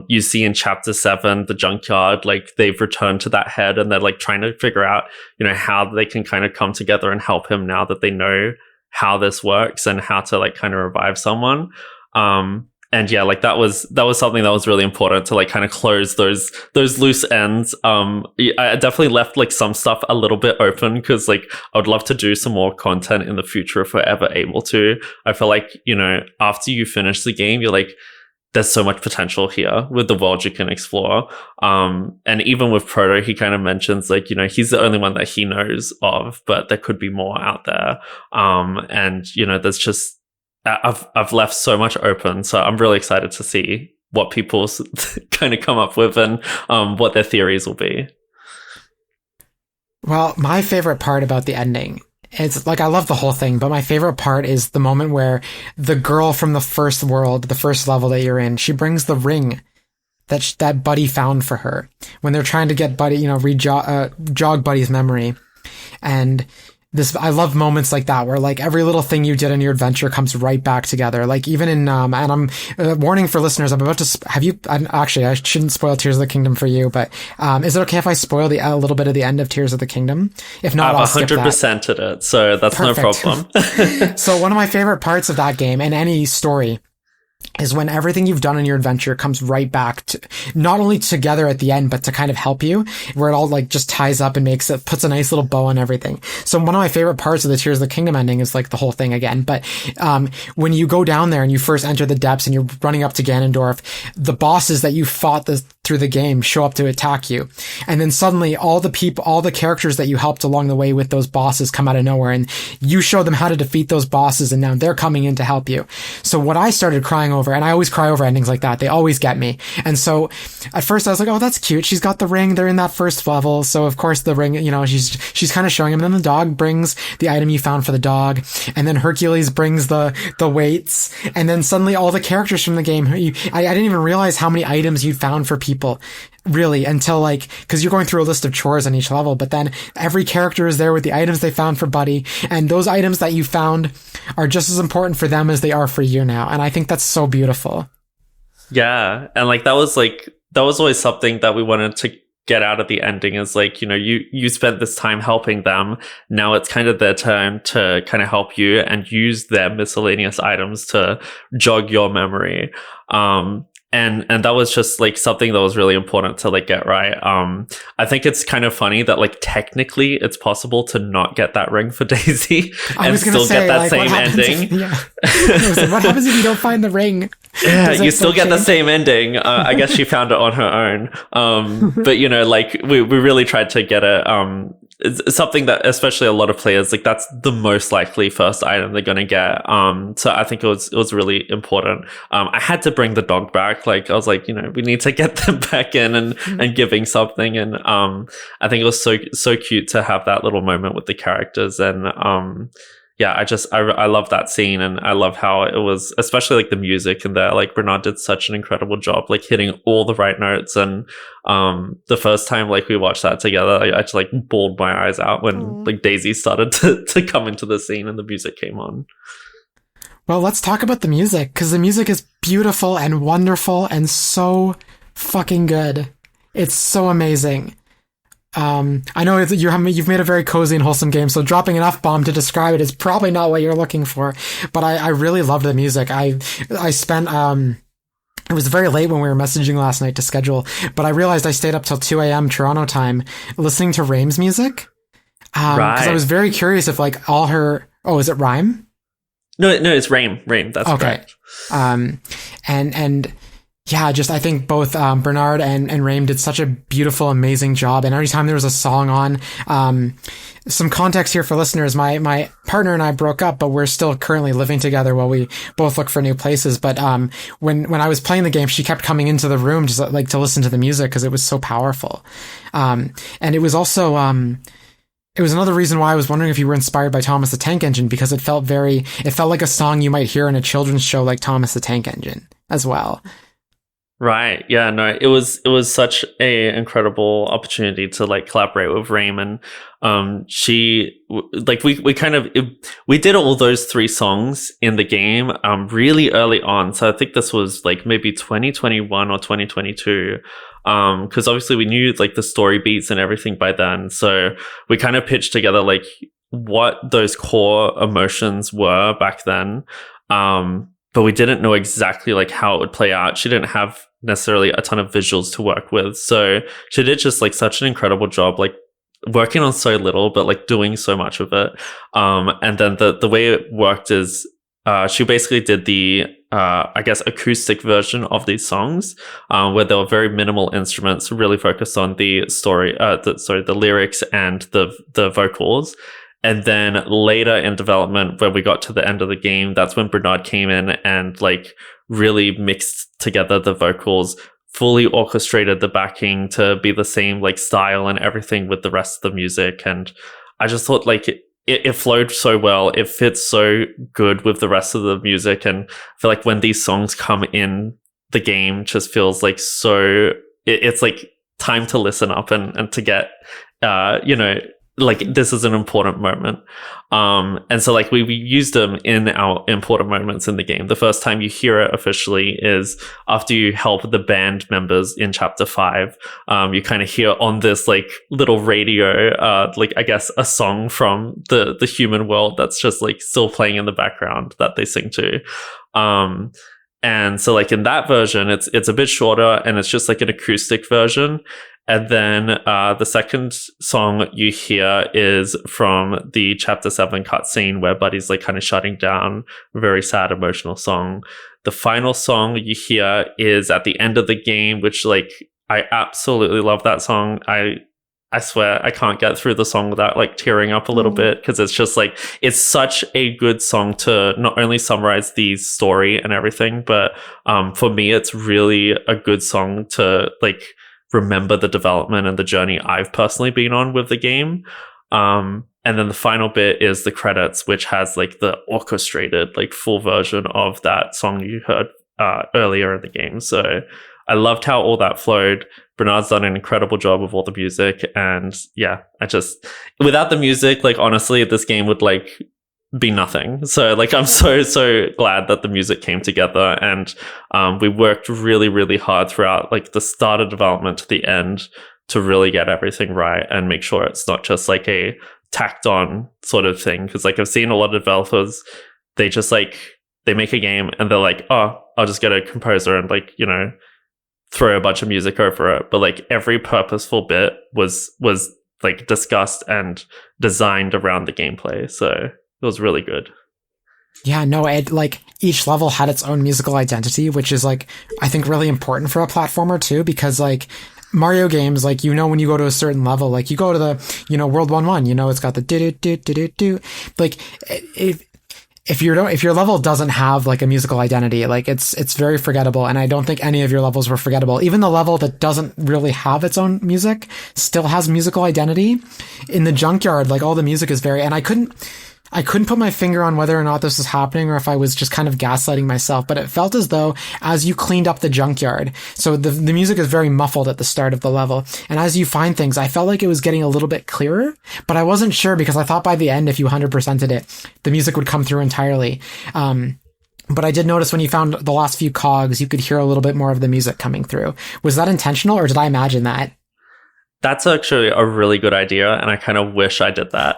You see in chapter 7, the junkyard, like they've returned to that head and they're like trying to figure out, you know, how they can kind of come together and help him now that they know how this works and how to like kind of revive someone. And yeah, like that was something that was really important to like kind of close those loose ends. I definitely left like some stuff a little bit open because like I would love to do some more content in the future if we're ever able to. I feel like, you know, after you finish the game, you're like, there's so much potential here with the world you can explore. And even with Proto, he kind of mentions like, you know, he's the only one that he knows of, but there could be more out there. And, you know, there's just, I've left so much open. So I'm really excited to see what people kind of come up with and what their theories will be.
Well, my favorite part about the ending, it's like, I love the whole thing, but my favorite part is the moment where the girl from the first world, the first level that you're in, she brings the ring that Buddy found for her when they're trying to get Buddy, you know, jog Buddy's memory. And I love moments like that where like every little thing you did in your adventure comes right back together. Like even in, and I'm warning for listeners, I'm about to, actually, I shouldn't spoil Tears of the Kingdom for you, but, is it okay if I spoil a little bit of the end of Tears of the Kingdom? If not, I'll skip that.
100%ed it, so that's Perfect. No problem.
So one of my favorite parts of that game and any story is when everything you've done in your adventure comes right back to, not only together at the end, but to kind of help you, where it all like just ties up and puts a nice little bow on everything. So one of my favorite parts of the Tears of the Kingdom ending is like the whole thing again. But, when you go down there and you first enter the depths and you're running up to Ganondorf, the bosses that you fought through the game show up to attack you. And then suddenly all the characters that you helped along the way with those bosses come out of nowhere and you show them how to defeat those bosses and now they're coming in to help you. So what I started crying over, and I always cry over endings like that. They always get me. And so at first I was like, oh, that's cute. She's got the ring. They're in that first level. So of course the ring, she's kind of showing him. And then the dog brings the item you found for the dog. And then Hercules brings the weights. And then suddenly all the characters from the game, I didn't even realize how many items you'd found for people. Really, until like, cause you're going through a list of chores on each level, but then every character is there with the items they found for Buddy, and those items that you found are just as important for them as they are for you now. And I think that's so beautiful.
Yeah. And like, that was always something that we wanted to get out of the ending is like, you spent this time helping them. Now it's kind of their turn to kind of help you and use their miscellaneous items to jog your memory. And that was just like something that was really important to like get right. I think it's kind of funny that like technically it's possible to not get that ring for Daisy and still get that same ending.
What happens if you don't find the ring?
Yeah, you still get the same ending. I guess she found it on her own. But like we really tried to get it. It's something that especially a lot of players like that's the most likely first item they're gonna get. So I think it was really important. I had to bring the dog back. Like I was like, we need to get them back in and giving something. And I think it was so cute to have that little moment with the characters. And yeah, I love that scene, and I love how it was, especially like the music in there. Like Bernard did such an incredible job, like hitting all the right notes. And the first time like we watched that together, I just like bawled my eyes out when like Daisy started to come into the scene and the music came on.
Well, let's talk about the music, because the music is beautiful and wonderful and so fucking good. It's so amazing. I know you've made a very cozy and wholesome game, so dropping an F-bomb to describe it is probably not what you're looking for, but I really loved the music. I spent, it was very late when we were messaging last night to schedule, but I realized I stayed up till 2 a.m. Toronto time listening to Raim's music.
Right.
Cause I was very curious if like all her, is it Rhyme?
No, it's Raim. That's
okay. Correct. And yeah, I think both Bernard and Raim did such a beautiful, amazing job. And every time there was a song on, some context here for listeners, my partner and I broke up, but we're still currently living together while we both look for new places. But when I was playing the game, she kept coming into the room just like to listen to the music because it was so powerful. And it was also it was another reason why I was wondering if you were inspired by Thomas the Tank Engine, because it felt like a song you might hear in a children's show like Thomas the Tank Engine as well.
Right. Yeah, no, it was such a incredible opportunity to like collaborate with Raim. And she like we did all those 3 songs in the game really early on. So I think this was like maybe 2021 or 2022. Because obviously we knew like the story beats and everything by then. So we kind of pitched together like what those core emotions were back then. But we didn't know exactly like how it would play out. She didn't have necessarily a ton of visuals to work with. So she did just like such an incredible job, like working on so little, but like doing so much of it. And then the way it worked is she basically did the, I guess, acoustic version of these songs, where there were very minimal instruments, really focused on the story, the lyrics and the vocals. And then later in development, when we got to the end of the game, that's when Bernard came in and like really mixed together the vocals, fully orchestrated the backing to be the same like style and everything with the rest of the music. And I just thought like it flowed so well. It fits so good with the rest of the music. And I feel like when these songs come in, the game just feels like it's like time to listen up and to get, like this is an important moment. And so like we used them in our important moments in the game. The first time you hear it officially is after you help the band members in chapter 5. You kind of hear on this like little radio, like I guess a song from the human world that's just like still playing in the background that they sing to. And so like in that version, it's a bit shorter and it's just like an acoustic version. And then the second song you hear is from the chapter 7 cutscene where Buddy's like kind of shutting down, a very sad emotional song. The final song you hear is at the end of the game, which like I absolutely love that song. I swear I can't get through the song without like tearing up a little bit, because it's just like, it's such a good song to not only summarize the story and everything, but for me, it's really a good song to like remember the development and the journey I've personally been on with the game. And then the final bit is the credits, which has like the orchestrated like full version of that song you heard earlier in the game. So I loved how all that flowed. Bernard's done an incredible job with all the music, and yeah, without the music, like honestly, this game would like be nothing. So like I'm so glad that the music came together, and we worked really, really hard throughout like the start of development to the end to really get everything right and make sure it's not just like a tacked on sort of thing. Because like I've seen a lot of developers, they just like they make a game and they're like, oh, I'll just get a composer and like, you know, throw a bunch of music over it. But like every purposeful bit was like discussed and designed around the gameplay. So it was really good.
Yeah, no, like each level had its own musical identity, which is like, I think really important for a platformer too, because like Mario games, like, you know, when you go to a certain level, like you go to the, you know, World 1-1, you know, it's got the do-do-do-do-do-do. Like if your level doesn't have like a musical identity, like it's very forgettable. And I don't think any of your levels were forgettable. Even the level that doesn't really have its own music still has musical identity. In the junkyard, like all the music is very, and I couldn't put my finger on whether or not this was happening or if I was just kind of gaslighting myself, but it felt as though as you cleaned up the junkyard, so the music is very muffled at the start of the level, and as you find things, I felt like it was getting a little bit clearer, but I wasn't sure because I thought by the end, if you 100%ed it, the music would come through entirely. But I did notice when you found the last few cogs, you could hear a little bit more of the music coming through. Was that intentional, or did I imagine that?
That's actually a really good idea, and I kind of wish I did that.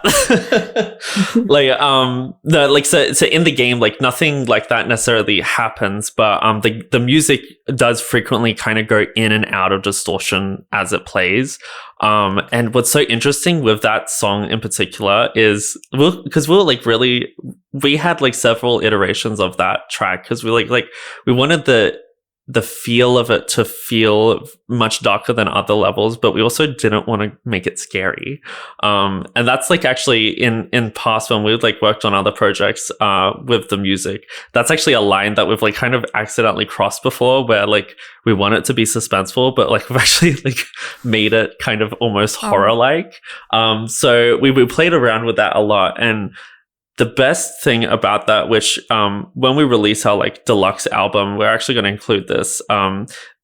So in the game, like nothing like that necessarily happens, but the music does frequently kind of go in and out of distortion as it plays. And what's so interesting with that song in particular is we had like several iterations of that track, because we wanted the feel of it to feel much darker than other levels, but we also didn't want to make it scary. And that's like actually in past when we've like worked on other projects with the music, that's actually a line that we've like kind of accidentally crossed before, where like we want it to be suspenseful, but like we've actually like made it kind of almost horror-like. So we played around with that a lot. And the best thing about that, which when we release our like deluxe album, we're actually going to include this.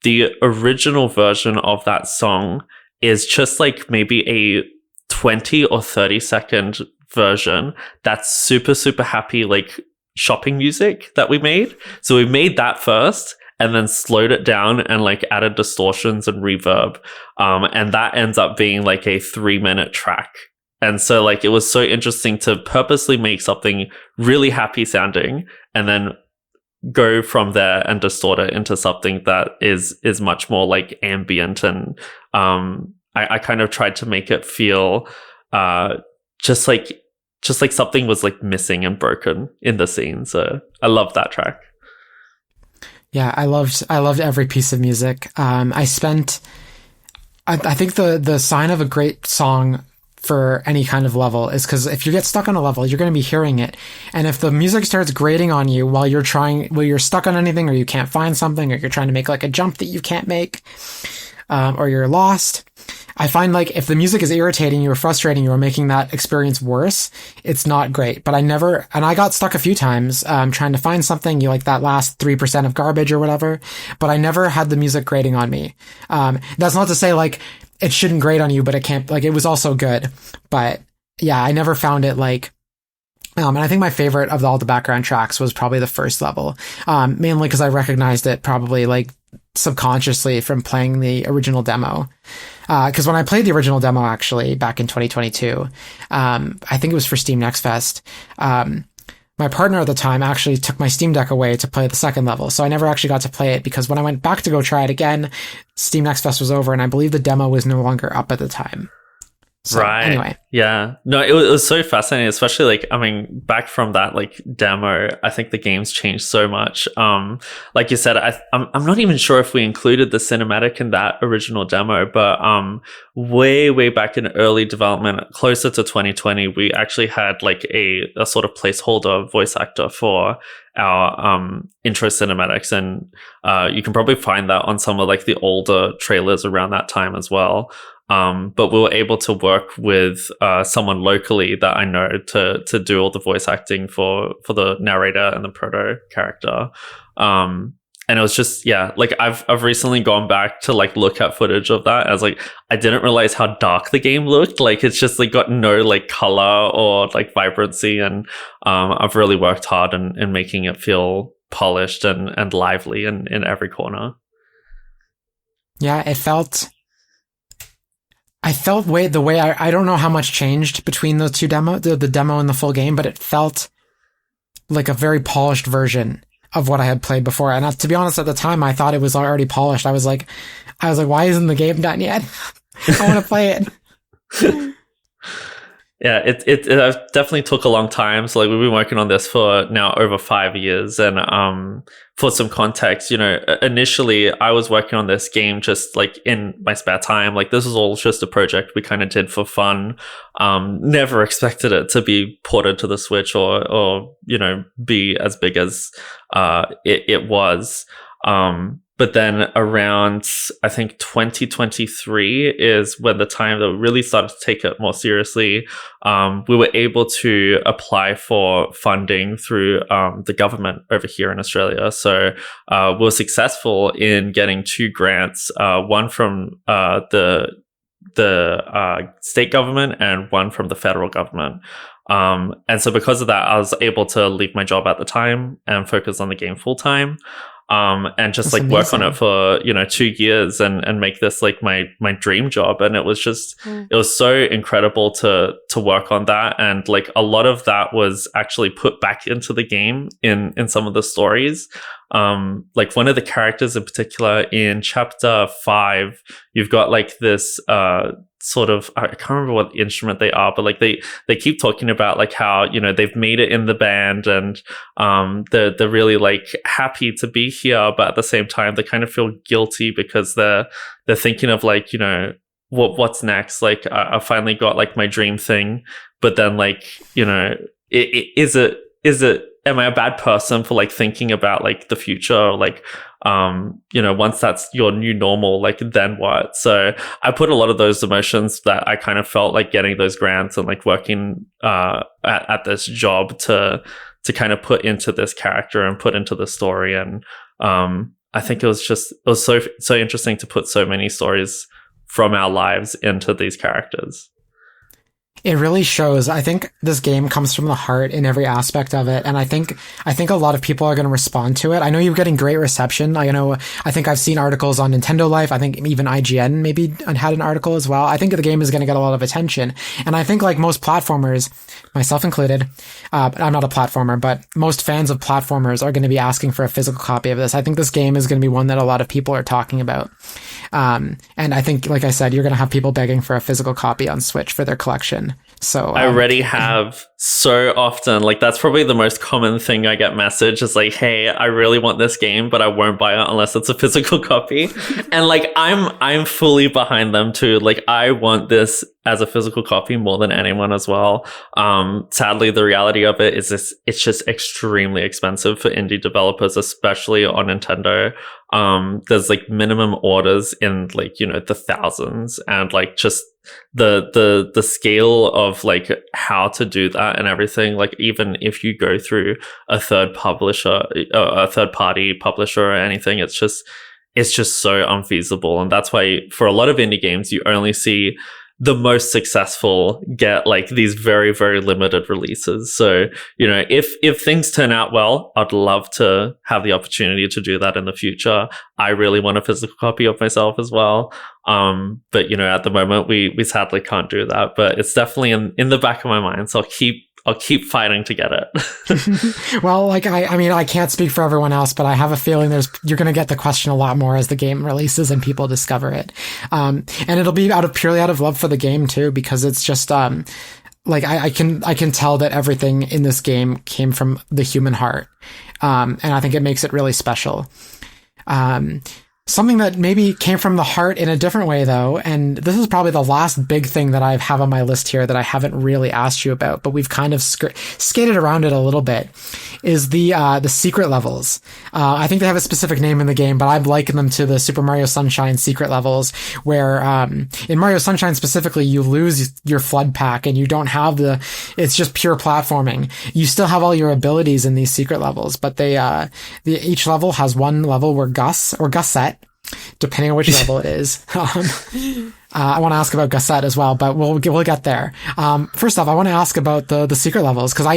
The original version of that song is just like maybe a 20 or 30 second version that's super, super happy, like shopping music that we made. So we made that first and then slowed it down and like added distortions and reverb. And that ends up being like a 3-minute track. And so like it was so interesting to purposely make something really happy sounding and then go from there and distort it into something that is much more like ambient. And I kind of tried to make it feel just like something was like missing and broken in the scene. So I love that track.
Yeah, I loved every piece of music. I think the sign of a great song for any kind of level is because if you get stuck on a level, you're going to be hearing it. And if the music starts grating on you while you're stuck on anything, or you can't find something, or you're trying to make like a jump that you can't make, or you're lost, I find like if the music is irritating you or frustrating you or making that experience worse, it's not great. But I got stuck a few times, trying to find something, like that last 3% of garbage or whatever, but I never had the music grating on me. That's not to say like it shouldn't grate on you, but it can't, like, it was also good. But yeah, I never found it like, and I think my favorite of all the background tracks was probably the first level, mainly because I recognized it probably like subconsciously from playing the original demo. Because when I played the original demo, actually, back in 2022, I think it was for Steam Next Fest, my partner at the time actually took my Steam Deck away to play the second level. So I never actually got to play it because when I went back to go try it again, Steam Next Fest was over and I believe the demo was no longer up at the time. So,
right.
Anyway.
Yeah. No, it was so fascinating, especially like, I mean, back from that like demo, I think the game's changed so much. Like you said, I'm not even sure if we included the cinematic in that original demo, but way back in early development, closer to 2020, we actually had like a sort of placeholder voice actor for our intro cinematics, and you can probably find that on some of like the older trailers around that time as well. But we were able to work with someone locally that I know to do all the voice acting for the narrator and the proto character. And it was just, yeah, like I've recently gone back to like look at footage of that. I was like, I didn't realize how dark the game looked. Like it's just like got no like color or like vibrancy, and I've really worked hard in making it feel polished and lively in every corner.
Yeah, I felt the way I don't know how much changed between those two the demo and the full game, but it felt like a very polished version of what I had played before. And to be honest, at the time, I thought it was already polished. I was like, why isn't the game done yet? I want to play it.
Yeah, it definitely took a long time. So like we've been working on this for now over 5 years. And for some context, you know, initially I was working on this game just like in my spare time. Like this was all just a project we kind of did for fun. Never expected it to be ported to the Switch or you know, be as big as it was. But then around, I think 2023 is when the time that we really started to take it more seriously. We were able to apply for funding through the government over here in Australia. So we were successful in getting 2 grants, one from the state government and one from the federal government. And so because of that, I was able to leave my job at the time and focus on the game full time. And just
That's
like
amazing.
work on it for, you know, 2 years and make this like my dream job. And it was just, it was so incredible to work on that. And like a lot of that was actually put back into the game in some of the stories. Like one of the characters in particular in chapter 5, you've got like this, sort of, I can't remember what instrument they are, but like they keep talking about like how, you know, they've made it in the band and they're really like happy to be here, but at the same time they kind of feel guilty because they're thinking of like, you know, what's next. Like I finally got like my dream thing, but then like, you know, is it am I a bad person for like thinking about like the future, or like you know, once that's your new normal, like then what? So I put a lot of those emotions that I kind of felt like getting those grants and like working at this job to kind of put into this character and put into the story. And I think it was so interesting to put so many stories from our lives into these characters.
It really shows. I think this game comes from the heart in every aspect of it. And I think a lot of people are going to respond to it. I know you're getting great reception. I think I've seen articles on Nintendo Life. I think even IGN maybe had an article as well. I think the game is going to get a lot of attention. And I think like most platformers, myself included, I'm not a platformer, but most fans of platformers are going to be asking for a physical copy of this. I think this game is going to be one that a lot of people are talking about. And I think, like I said, you're going to have people begging for a physical copy on Switch for their collection. So
I already have so often, like that's probably the most common thing I get messaged is like, hey, I really want this game, but I won't buy it unless it's a physical copy. And like I'm fully behind them too. Like I want this as a physical copy more than anyone as well. Sadly, the reality of it is it's just extremely expensive for indie developers, especially on Nintendo. There's like minimum orders in like, you know, the thousands, and like just the scale of like how to do that and everything. Like even if you go through a third party publisher or anything, it's just it's just so unfeasible. And that's why for a lot of indie games, you only see the most successful get like these very, very limited releases. So, you know, if things turn out well, I'd love to have the opportunity to do that in the future. I really want a physical copy of myself as well. But you know, at the moment we sadly can't do that, but it's definitely in the back of my mind. So I'll keep fighting to get it.
Well, like, I mean, I can't speak for everyone else, but I have a feeling you're going to get the question a lot more as the game releases and people discover it. And it'll be purely out of love for the game too, because it's just, like, I can tell that everything in this game came from the human heart. And I think it makes it really special. Something that maybe came from the heart in a different way, though, and this is probably the last big thing that I have on my list here that I haven't really asked you about, but we've kind of skated around it a little bit, is the secret levels. I think they have a specific name in the game, but I've likened them to the Super Mario Sunshine secret levels, where in Mario Sunshine specifically, you lose your flood pack and you don't have it's just pure platforming. You still have all your abilities in these secret levels, but each level has one level where Gusette, depending on which level it is. I want to ask about Gusette as well, but we'll get there. First off, I want to ask about the secret levels, because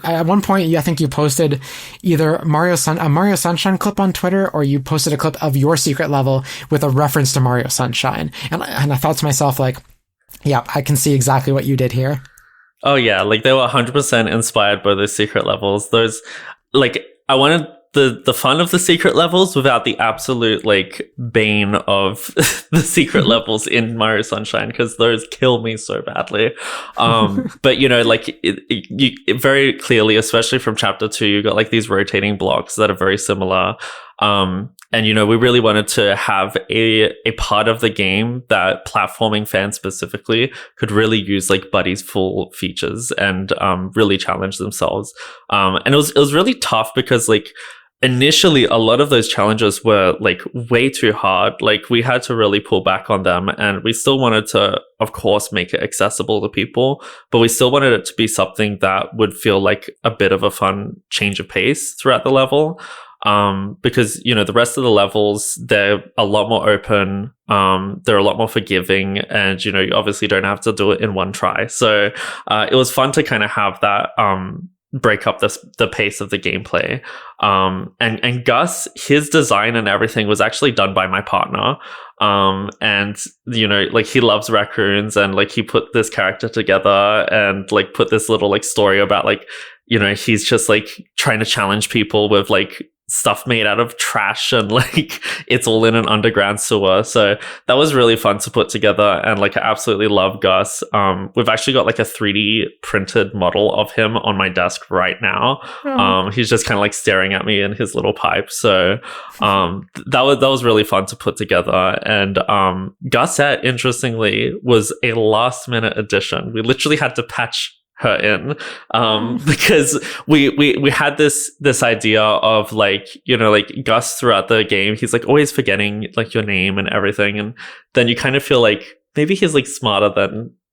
at one point, I think you posted either a Mario Sunshine clip on Twitter, or you posted a clip of your secret level with a reference to Mario Sunshine. And I thought to myself, like, yeah, I can see exactly what you did here.
Oh yeah, like they were 100% inspired by those secret levels. Those, like, I wanted the fun of the secret levels without the absolute like bane of the secret levels in Mario Sunshine, because those kill me so badly. But you know, like it very clearly, especially from chapter 2, you got like these rotating blocks that are very similar. And you know, we really wanted to have a part of the game that platforming fans specifically could really use like Buddy's full features and really challenge themselves. And it was really tough because like initially a lot of those challenges were like way too hard. Like we had to really pull back on them, and we still wanted to, of course, make it accessible to people, but we still wanted it to be something that would feel like a bit of a fun change of pace throughout the level. Because, you know, the rest of the levels, they're a lot more open, they're a lot more forgiving, and, you know, you obviously don't have to do it in one try. So, it was fun to kind of have that, break up the pace of the gameplay. And Gus, his design and everything was actually done by my partner. And, you know, like he loves raccoons, and like he put this character together and like put this little like story about like, you know, he's just like trying to challenge people with like stuff made out of trash, and like it's all in an underground sewer. So that was really fun to put together, and like I absolutely love Gus. We've actually got like a 3D printed model of him on my desk right now. He's just kind of like staring at me in his little pipe. So that was really fun to put together. And Gusette, interestingly, was a last minute addition. We literally had to patch her in because we had this idea of like, you know, like Gus throughout the game, he's like always forgetting like your name and everything, and then you kind of feel like maybe he's like smarter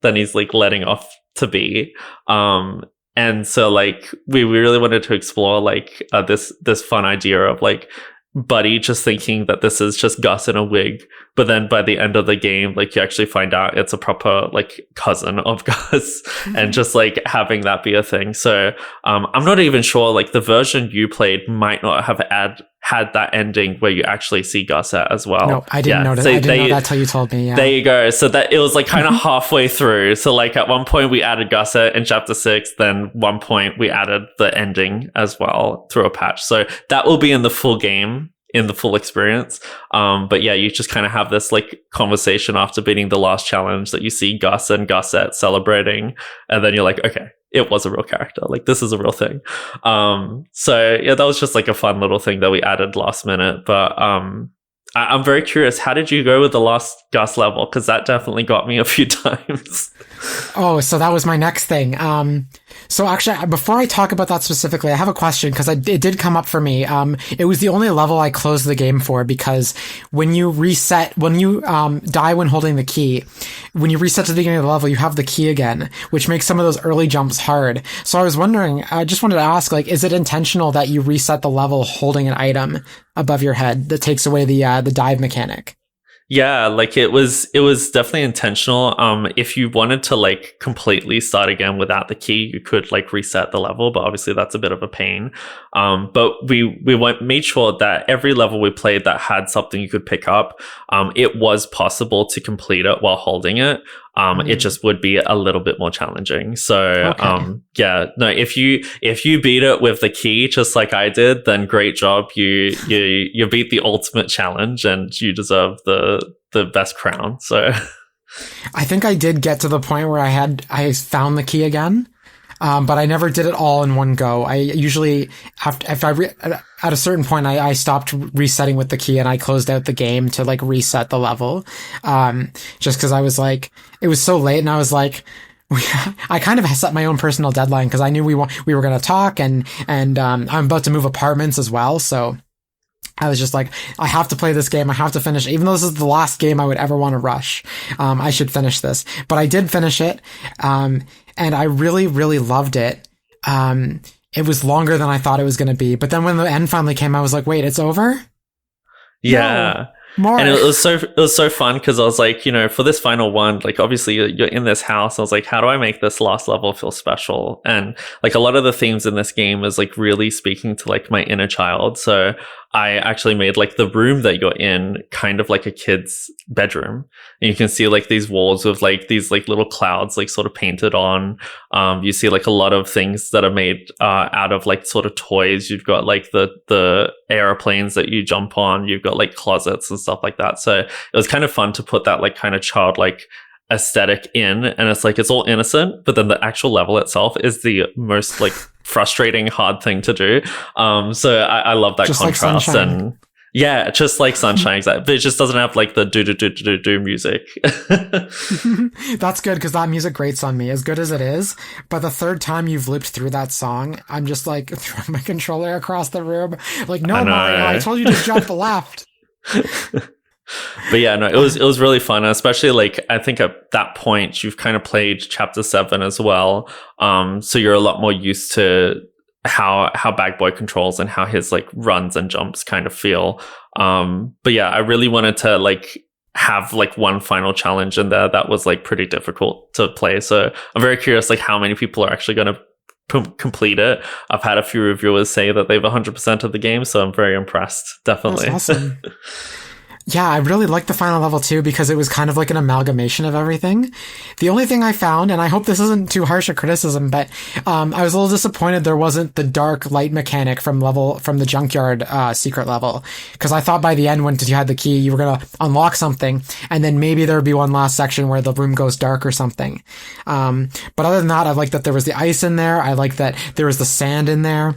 than he's like letting off to be. And so like we really wanted to explore like this fun idea of like Buddy just thinking that this is just Gus in a wig, but then by the end of the game, like you actually find out it's a proper like cousin of Gus, and just like having that be a thing. So I'm not even sure, like the version you played might not have had that ending where you actually see Gus as well.
No, I didn't notice. So I didn't know that till you told me. Yeah.
There you go. So that it was like kind of halfway through. So like at one point we added Gus in chapter 6, then one point we added the ending as well through a patch. So that will be in the full game, in the full experience. But yeah, you just kind of have this like conversation after beating the last challenge that you see Gus and Gusette celebrating, and then you're like, okay, it was a real character. Like this is a real thing. So yeah, that was just like a fun little thing that we added last minute. But I'm very curious, how did you go with the last Gus level? Because that definitely got me a few times.
Oh, so that was my next thing. So actually, before I talk about that specifically, I have a question because it did come up for me. It was the only level I closed the game for because when you die when holding the key, when you reset to the beginning of the level, you have the key again, which makes some of those early jumps hard. So I just wanted to ask, like, is it intentional that you reset the level holding an item above your head that takes away the dive mechanic?
Yeah, like it was definitely intentional. If you wanted to like completely start again without the key, you could like reset the level, but obviously that's a bit of a pain. But we made sure that every level we played that had something you could pick up, it was possible to complete it while holding it. It just would be a little bit more challenging. So, yeah, no, if you beat it with the key, just like I did, then great job. You beat the ultimate challenge and you deserve the best crown. So
I think I did get to the point where I found the key again. But I never did it all in one go. I usually at a certain point, I stopped resetting with the key and I closed out the game to like reset the level. Just cause I was like, it was so late and I was like, I kind of set my own personal deadline because I knew we were going to talk and I'm about to move apartments as well. So I was just like, I have to play this game. I have to finish it. Even though this is the last game I would ever want to rush. I should finish this, but I did finish it. And I really, really loved it. It was longer than I thought it was going to be. But then when the end finally came, I was like, wait, it's over?
Yeah.
No, more.
And it was so fun because I was like, you know, for this final one, like obviously you're in this house. I was like, how do I make this last level feel special? And like a lot of the themes in this game is like really speaking to like my inner child. So I actually made like the room that you're in kind of like a kid's bedroom. And you can see like these walls with like these like little clouds like sort of painted on. You see like a lot of things that are made out of like sort of toys. You've got like the airplanes that you jump on. You've got like closets and stuff like that. So it was kind of fun to put that like kind of childlike aesthetic in, and it's like it's all innocent, but then the actual level itself is the most like frustrating hard thing to do. So I love that just contrast, like and yeah, just like Sunshine, exactly. But it just doesn't have like the do music.
That's good because that music grates on me, as good as it is. But the third time you've looped through that song, I'm just like throwing my controller across the room, like, no, Mario, I told you to jump left.
But yeah, no, it was really fun, especially like I think at that point you've kind of played chapter 7 as well, so you're a lot more used to how Bag Boy controls and how his like runs and jumps kind of feel. But yeah, I really wanted to like have like one final challenge in there that was like pretty difficult to play. So I'm very curious like how many people are actually going to complete it. I've had a few reviewers say that they've 100% of the game, so I'm very impressed. Definitely.
That's awesome. Yeah, I really liked the final level too because it was kind of like an amalgamation of everything. The only thing I found, and I hope this isn't too harsh a criticism, but I was a little disappointed there wasn't the dark light mechanic from the junkyard secret level, because I thought by the end when you had the key you were gonna unlock something and then maybe there would be one last section where the room goes dark or something. But other than that, I liked that there was the ice in there. I liked that there was the sand in there.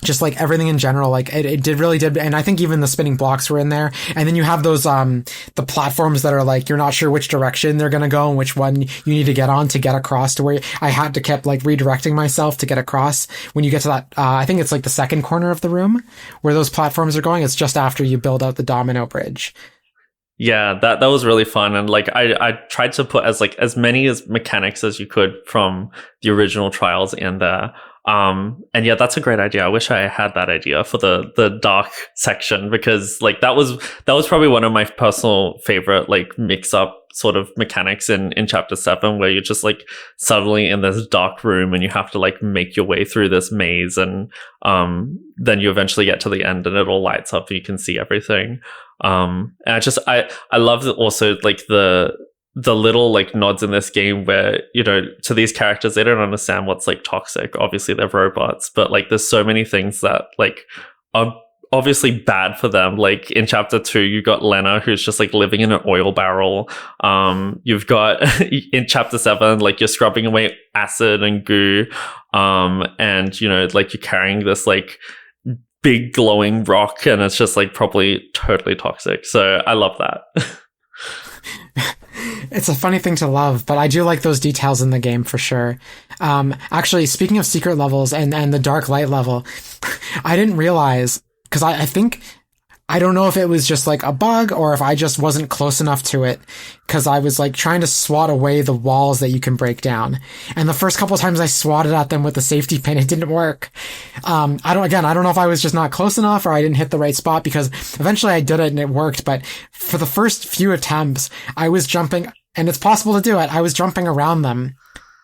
Just like everything in general, like it really did. And I think even the spinning blocks were in there. And then you have those, the platforms that are like, you're not sure which direction they're going to go and which one you need to get on to get across to where I had to keep like redirecting myself to get across. When you get to that, I think it's like the second corner of the room where those platforms are going. It's just after you build out the domino bridge.
Yeah, that was really fun. And like I tried to put as many as mechanics as you could from the original Trials in there. And yeah, that's a great idea. I wish I had that idea for the dark section, because like that was probably one of my personal favorite like mix up sort of mechanics in chapter 7, where you're just like suddenly in this dark room and you have to like make your way through this maze, and then you eventually get to the end and it all lights up and you can see everything. And I love that also like the little like nods in this game where, you know, to these characters, they don't understand what's like toxic. Obviously they're robots, but like there's so many things that like are obviously bad for them. Like in chapter 2, you got Lena, who's just like living in an oil barrel. You've got in chapter 7, like you're scrubbing away acid and goo. And you know, like you're carrying this like big glowing rock, and it's just like probably totally toxic. So I love that.
It's a funny thing to love, but I do like those details in the game for sure. Actually, speaking of secret levels and the dark light level, I didn't realize, because I think, I don't know if it was just like a bug or if I just wasn't close enough to it, because I was like trying to swat away the walls that you can break down. And the first couple of times I swatted at them with the safety pin, it didn't work. I don't know if I was just not close enough or I didn't hit the right spot, because eventually I did it and it worked. But for the first few attempts, I was jumping, and it's possible to do it. I was jumping around them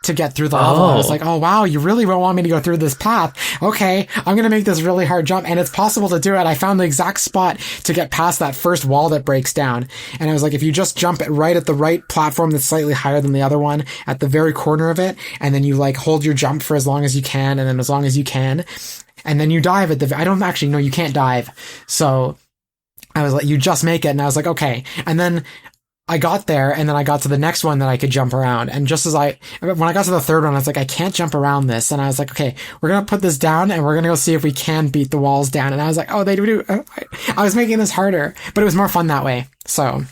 to get through the level. I was like, oh wow, you really won't want me to go through this path. Okay, I'm gonna make this really hard jump, and it's possible to do it. I found the exact spot to get past that first wall that breaks down. And I was like, if you just jump it right at the right platform that's slightly higher than the other one, at the very corner of it, and then you like hold your jump for as long as you can, and then as long as you can, and then you dive at I don't actually know, you can't dive. So I was like, you just make it, and I was like, okay. And then I got there, and then I got to the next one that I could jump around. And just when I got to the third one, I was like, I can't jump around this. And I was like, okay, we're going to put this down and we're going to go see if we can beat the walls down. And I was like, oh, they do. I was making this harder, but it was more fun that way. So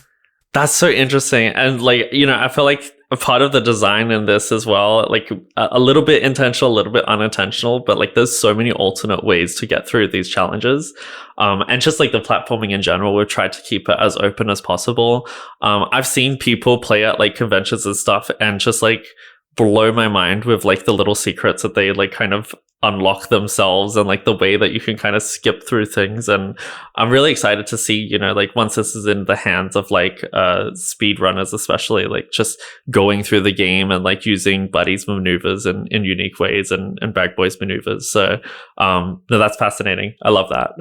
that's so interesting. And like, I feel like a part of the design in this as well, like a little bit intentional, a little bit unintentional, but like there's so many alternate ways to get through these challenges. And just like the platforming in general, we've tried to keep it as open as possible. I've seen people play at like conventions and stuff and just like blow my mind with like the little secrets that they like kind of unlock themselves and like the way that you can kind of skip through things. And I'm really excited to see, like once this is in the hands of like speedrunners, especially like just going through the game and like using Buddy's maneuvers in unique ways and Bag Boy's maneuvers. So no, that's fascinating. I love that.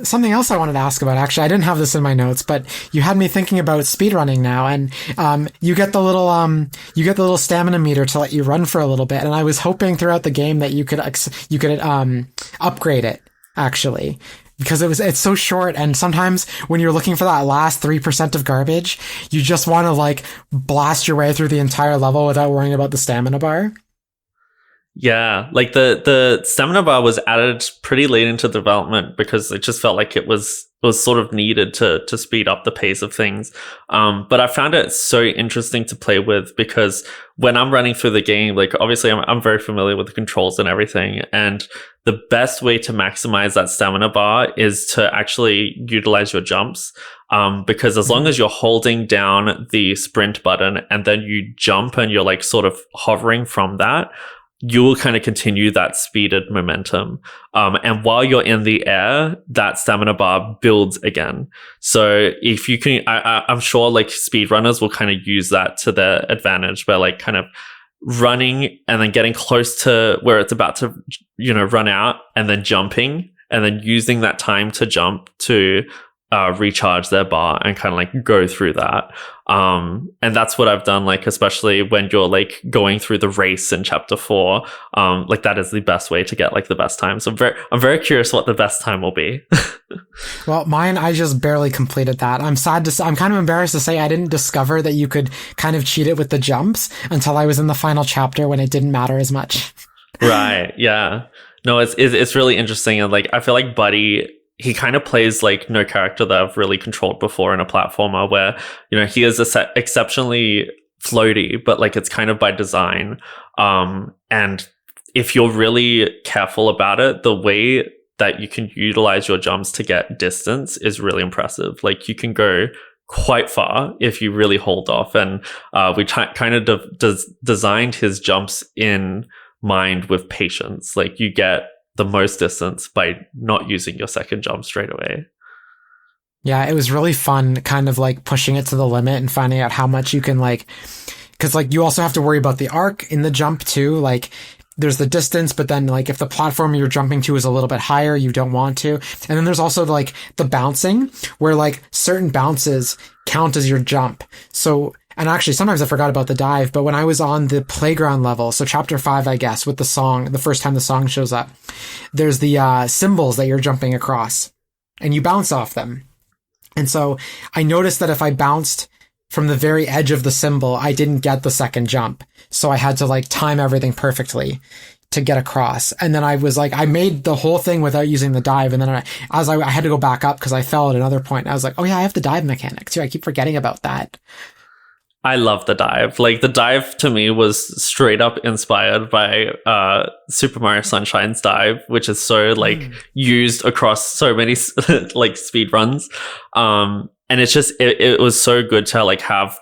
Something else I wanted to ask about, actually, I didn't have this in my notes, but you had me thinking about speedrunning now, and you get the little stamina meter to let you run for a little bit, and I was hoping throughout the game that you could upgrade it, actually, because it's so short, and sometimes when you're looking for that last 3% of garbage, you just want to like blast your way through the entire level without worrying about the stamina bar.
Yeah, like the stamina bar was added pretty late into development because it just felt like it was sort of needed to speed up the pace of things. But I found it so interesting to play with because when I'm running through the game, like obviously I'm very familiar with the controls and everything. And the best way to maximize that stamina bar is to actually utilize your jumps. Because as long as you're holding down the sprint button and then you jump and you're like sort of hovering from that, you will kind of continue that speeded momentum. And while you're in the air, that stamina bar builds again. So if you can, I'm sure like speedrunners will kind of use that to their advantage by like kind of running and then getting close to where it's about to, run out and then jumping and then using that time to jump to recharge their bar and kind of like go through that. And that's what I've done, like, especially when you're like going through the race in chapter 4, like that is the best way to get like the best time. So I'm very curious what the best time will be.
Well, mine, I just barely completed that. I'm kind of embarrassed to say I didn't discover that you could kind of cheat it with the jumps until I was in the final chapter when it didn't matter as much. Right.
Yeah. No, it's really interesting. And like, I feel like Buddy, he kind of plays like no character that I've really controlled before in a platformer where, he is exceptionally floaty, but like it's kind of by design. And if you're really careful about it, the way that you can utilize your jumps to get distance is really impressive. Like you can go quite far if you really hold off. And we kind of designed his jumps in mind with patience. Like you get the most distance by not using your second jump straight away.
Yeah, it was really fun kind of like pushing it to the limit and finding out how much you can like, because like you also have to worry about the arc in the jump too. Like there's the distance, but then like if the platform you're jumping to is a little bit higher, you don't want to. And then there's also like the bouncing where like certain bounces count as your jump. So, and actually, sometimes I forgot about the dive, but when I was on the playground level, so chapter 5, I guess, with the song, the first time the song shows up, there's the symbols that you're jumping across, and you bounce off them. And so I noticed that if I bounced from the very edge of the symbol, I didn't get the second jump. So I had to like time everything perfectly to get across. And then I was like, I made the whole thing without using the dive. And then I had to go back up because I fell at another point. And I was like, oh yeah, I have the dive mechanic too. I keep forgetting about that.
I love the dive. Like, the dive to me was straight up inspired by Super Mario Sunshine's dive, which is so like used across so many like speed runs. And it's just it was so good to like have,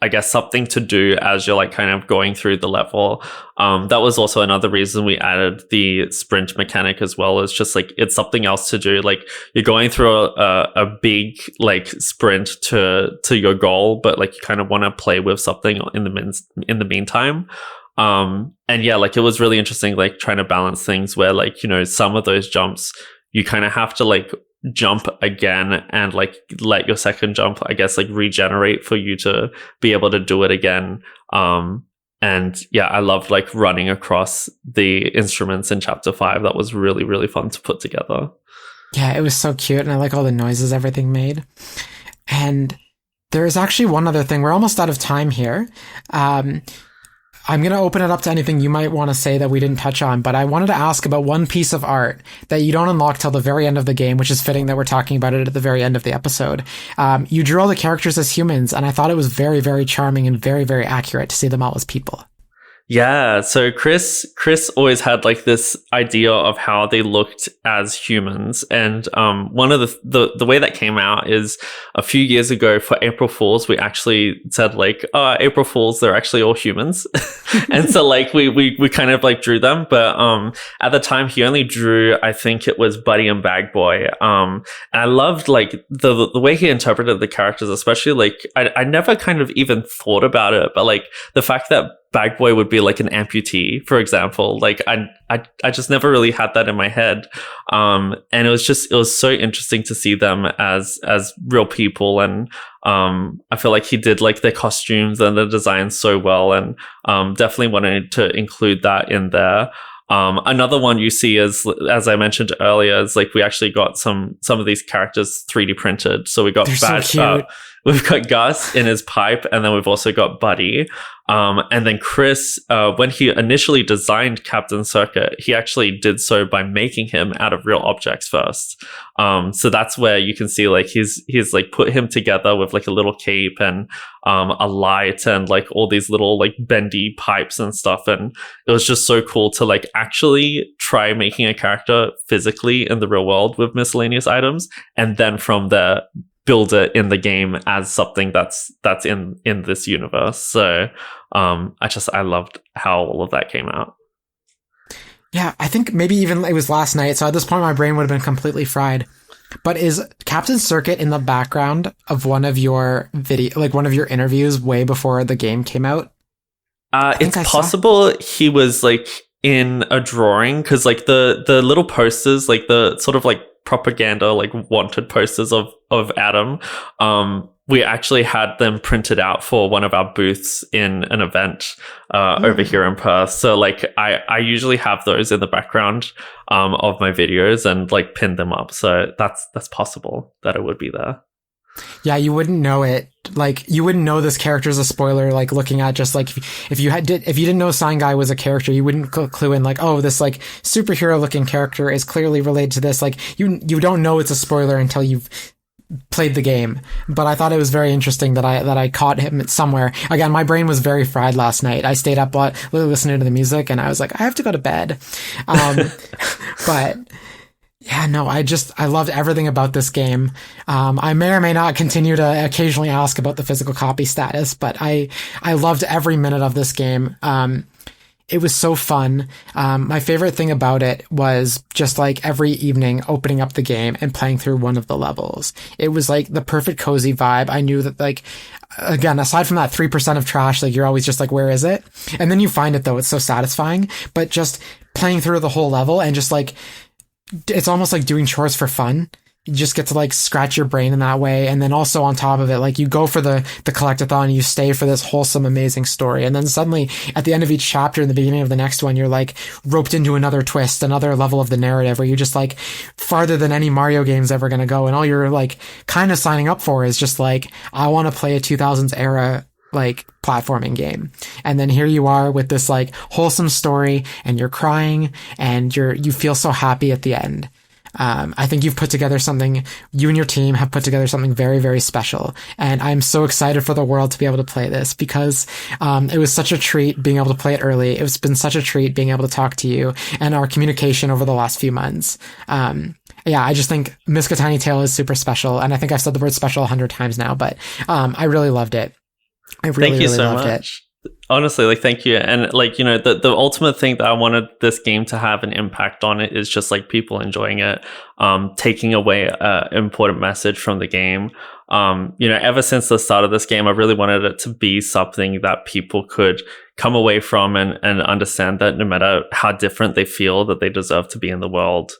I guess, something to do as you're like kind of going through the level. That was also another reason we added the sprint mechanic as well. It's just like, it's something else to do. Like, you're going through a big like sprint to your goal, but like you kind of want to play with something in the meantime. And yeah, like it was really interesting, like trying to balance things where like, you know, some of those jumps you kind of have to like jump again and like let your second jump, I guess, like regenerate for you to be able to do it again. And yeah, I loved like running across the instruments in chapter 5. That was really, really fun to put together.
Yeah, it was so cute, and I like all the noises everything made. And there is actually one other thing. We're almost out of time here. I'm going to open it up to anything you might want to say that we didn't touch on, but I wanted to ask about one piece of art that you don't unlock till the very end of the game, which is fitting that we're talking about it at the very end of the episode. You drew all the characters as humans, and I thought it was very, very charming and very, very accurate to see them all as people.
Yeah, so Chris always had like this idea of how they looked as humans, and one of the way that came out is a few years ago for April Fools, we actually said like, oh, April Fools, they're actually all humans, and so like we kind of like drew them, but at the time he only drew, I think it was Buddy and Bag Boy, and I loved like the way he interpreted the characters, especially like I never kind of even thought about it, but like the fact that Bag Boy would be like an amputee, for example. Like I just never really had that in my head. And it was so interesting to see them as real people. And I feel like he did like their costumes and the designs so well, and definitely wanted to include that in there. Another one you see is, as I mentioned earlier, is like we actually got some of these characters 3D printed. So we got we've got Gus in his pipe, and then we've also got Buddy. And then Chris, when he initially designed Captain Circuit, he actually did so by making him out of real objects first. So that's where you can see like he's like put him together with like a little cape and a light and like all these little like bendy pipes and stuff. And it was just so cool to like actually try making a character physically in the real world with miscellaneous items, and then from there build it in the game as something that's in this universe. So I loved how all of that came out.
Yeah, I think maybe even it was last night, so at this point my brain would have been completely fried. But is Captain Circuit in the background of one of your one of your interviews way before the game came out?
It's possible he was like in a drawing, because like the little posters, like the sort of like propaganda, like wanted posters of Adam, we actually had them printed out for one of our booths in an event over here in Perth. So like I usually have those in the background of my videos and like pin them up. So that's possible that it would be there.
Yeah, you wouldn't know it. Like, you wouldn't know this character is a spoiler, like, looking at just, like, if you didn't know Sign Guy was a character, you wouldn't clue in, like, oh, this, like, superhero-looking character is clearly related to this. Like, you don't know it's a spoiler until you've played the game. But I thought it was very interesting that I caught him somewhere. Again, my brain was very fried last night. I stayed up listening to the music, and I was like, I have to go to bed. But... yeah, no, I loved everything about this game. I may or may not continue to occasionally ask about the physical copy status, but I loved every minute of this game. It was so fun. My favorite thing about it was just like every evening opening up the game and playing through one of the levels. It was like the perfect cozy vibe. I knew that, like, again, aside from that 3% of trash, like, you're always just like, where is it? And then you find it, though. It's so satisfying. But just playing through the whole level and just like, it's almost like doing chores for fun. You just get to like scratch your brain in that way. And then also on top of it, like, you go for the collectathon, you stay for this wholesome, amazing story. And then suddenly at the end of each chapter, in the beginning of the next one, you're like roped into another twist, another level of the narrative where you're just like farther than any Mario game's ever going to go. And all you're like kind of signing up for is just like, I want to play a 2000s era like platforming game. And then here you are with this like wholesome story, and you're crying, and you feel so happy at the end. I think you've put together something, you and your team have put together something very, very special. And I'm so excited for the world to be able to play this, because it was such a treat being able to play it early. It's been such a treat being able to talk to you, and our communication over the last few months. Yeah, I just think Misc: A Tiny Tale is super special. And I think I've said the word special 100 times now, but I really loved it. I really,
thank you
really
so
loved
much. Honestly, like, thank you. And like, you know, the ultimate thing that I wanted this game to have an impact on it is just like people enjoying it, taking away an important message from the game. You know, ever since the start of this game, I really wanted it to be something that people could come away from and understand that no matter how different they feel, that they deserve to be in the world.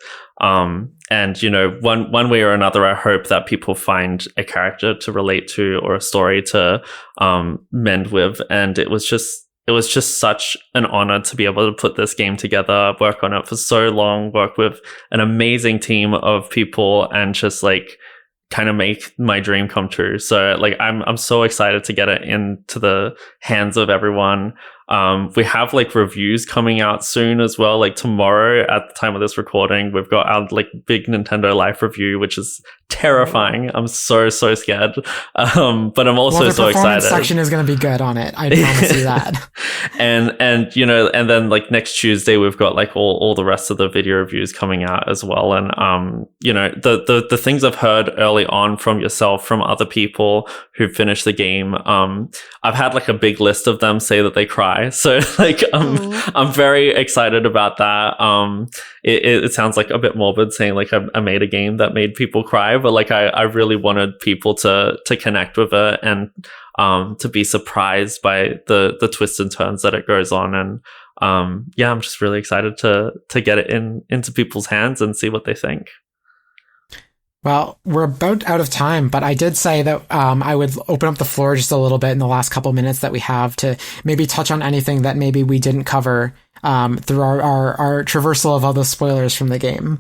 And, you know, one way or another, I hope that people find a character to relate to or a story to mend with. And it was just such an honor to be able to put this game together, work on it for so long, work with an amazing team of people, and just like kind of make my dream come true. So like I'm so excited to get it into the hands of everyone. We have like reviews coming out soon as well. Like tomorrow at the time of this recording, we've got our like big Nintendo Life review, which is terrifying. I'm so scared. But I'm also so excited. The
performance section is going to be good on it. I promise you that.
and you know, and then like next Tuesday, we've got like all the rest of the video reviews coming out as well. And you know, the things I've heard early on from yourself, from other people who've finished the game, I've had like a big list of them say that they cry. So like I'm very excited about that. It sounds like a bit morbid saying like I made a game that made people cry, but like I really wanted people to connect with it, and to be surprised by the twists and turns that it goes on. And yeah, I'm just really excited to get it into people's hands and see what they think.
Well, we're about out of time, but I did say that I would open up the floor just a little bit in the last couple minutes that we have to maybe touch on anything that maybe we didn't cover through our traversal of all the spoilers from the game.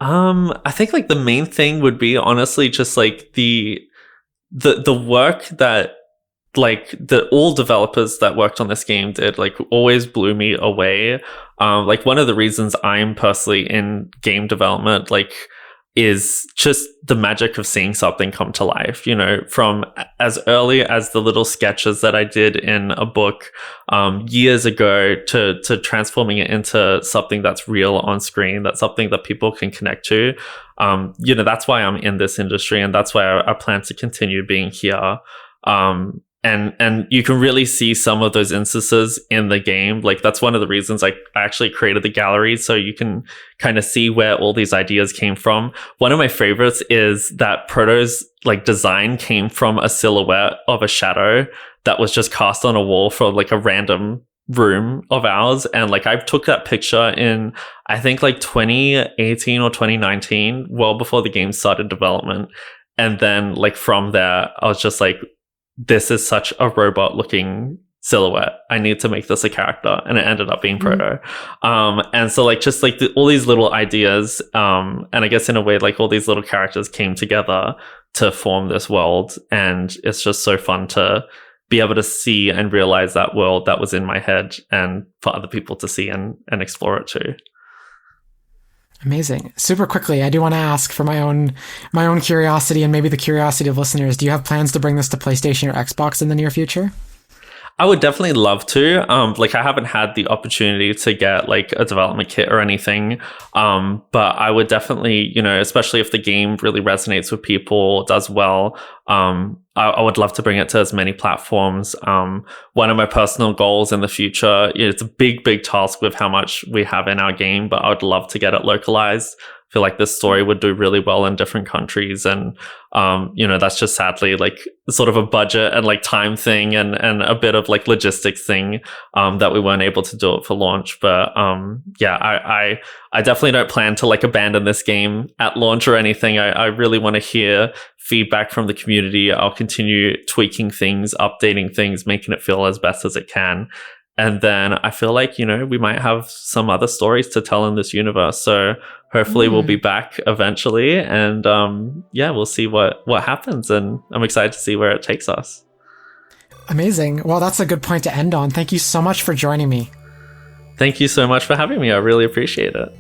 I think like the main thing would be honestly just like the work that like all developers that worked on this game did, like always blew me away. Like one of the reasons I'm personally in game development, like, is just the magic of seeing something come to life, you know, from as early as the little sketches that I did in a book years ago to transforming it into something that's real on screen, that's something that people can connect to. You know, that's why I'm in this industry, and that's why I plan to continue being here. And you can really see some of those instances in the game. Like that's one of the reasons I actually created the gallery, so you can kind of see where all these ideas came from. One of my favorites is that Proto's like design came from a silhouette of a shadow that was just cast on a wall for like a random room of ours. And like I took that picture in I think like 2018 or 2019, well before the game started development. And then like from there I was just like, this is such a robot looking silhouette. I need to make this a character. And it ended up being Proto. And so like just like all these little ideas, and I guess in a way like all these little characters came together to form this world. And it's just so fun to be able to see and realize that world that was in my head, and for other people to see and explore it too.
Amazing. Super quickly, I do want to ask for my own curiosity, and maybe the curiosity of listeners, do you have plans to bring this to PlayStation or Xbox in the near future?
I would definitely love to. Like I haven't had the opportunity to get like a development kit or anything. But I would definitely, you know, especially if the game really resonates with people, does well, I would love to bring it to as many platforms. One of my personal goals in the future, it's a big task with how much we have in our game, but I would love to get it localized. I feel like this story would do really well in different countries, and you know, that's just sadly like sort of a budget and like time thing and a bit of like logistics thing that we weren't able to do it for launch. But yeah, I definitely don't plan to like abandon this game at launch or anything. I really want to hear feedback from the community. I'll continue tweaking things, updating things, making it feel as best as it can. And then I feel like, you know, we might have some other stories to tell in this universe. So hopefully we'll be back eventually. And yeah, we'll see what happens. And I'm excited to see where it takes us.
Amazing. Well, that's a good point to end on. Thank you so much for joining me.
Thank you so much for having me. I really appreciate it.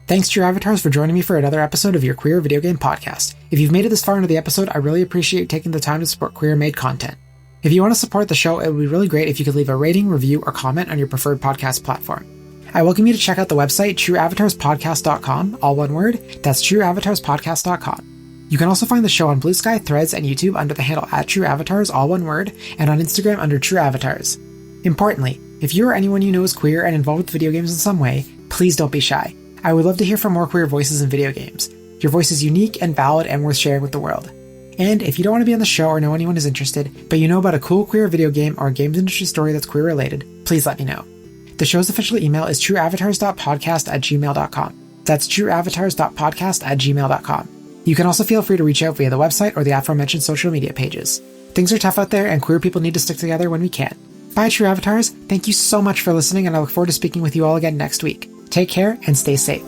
Thanks, True Avatars, for joining me for another episode of your Queer Video Game Podcast. If you've made it this far into the episode, I really appreciate taking the time to support queer-made content. If you want to support the show, it would be really great if you could leave a rating, review, or comment on your preferred podcast platform. I welcome you to check out the website trueavatarspodcast.com, all one word. That's trueavatarspodcast.com. You can also find the show on Blue Sky, Threads, and YouTube under the handle @TrueAvatars, all one word, and on Instagram under TrueAvatars. Importantly, if you or anyone you know is queer and involved with video games in some way, please don't be shy. I would love to hear from more queer voices in video games. Your voice is unique and valid and worth sharing with the world. And if you don't want to be on the show or know anyone who's interested, but you know about a cool queer video game or a games industry story that's queer related, please let me know. The show's official email is trueavatars.podcast@gmail.com. That's trueavatars.podcast@gmail.com. You can also feel free to reach out via the website or the aforementioned social media pages. Things are tough out there, and queer people need to stick together when we can. Bye, True Avatars. Thank you so much for listening, and I look forward to speaking with you all again next week. Take care and stay safe.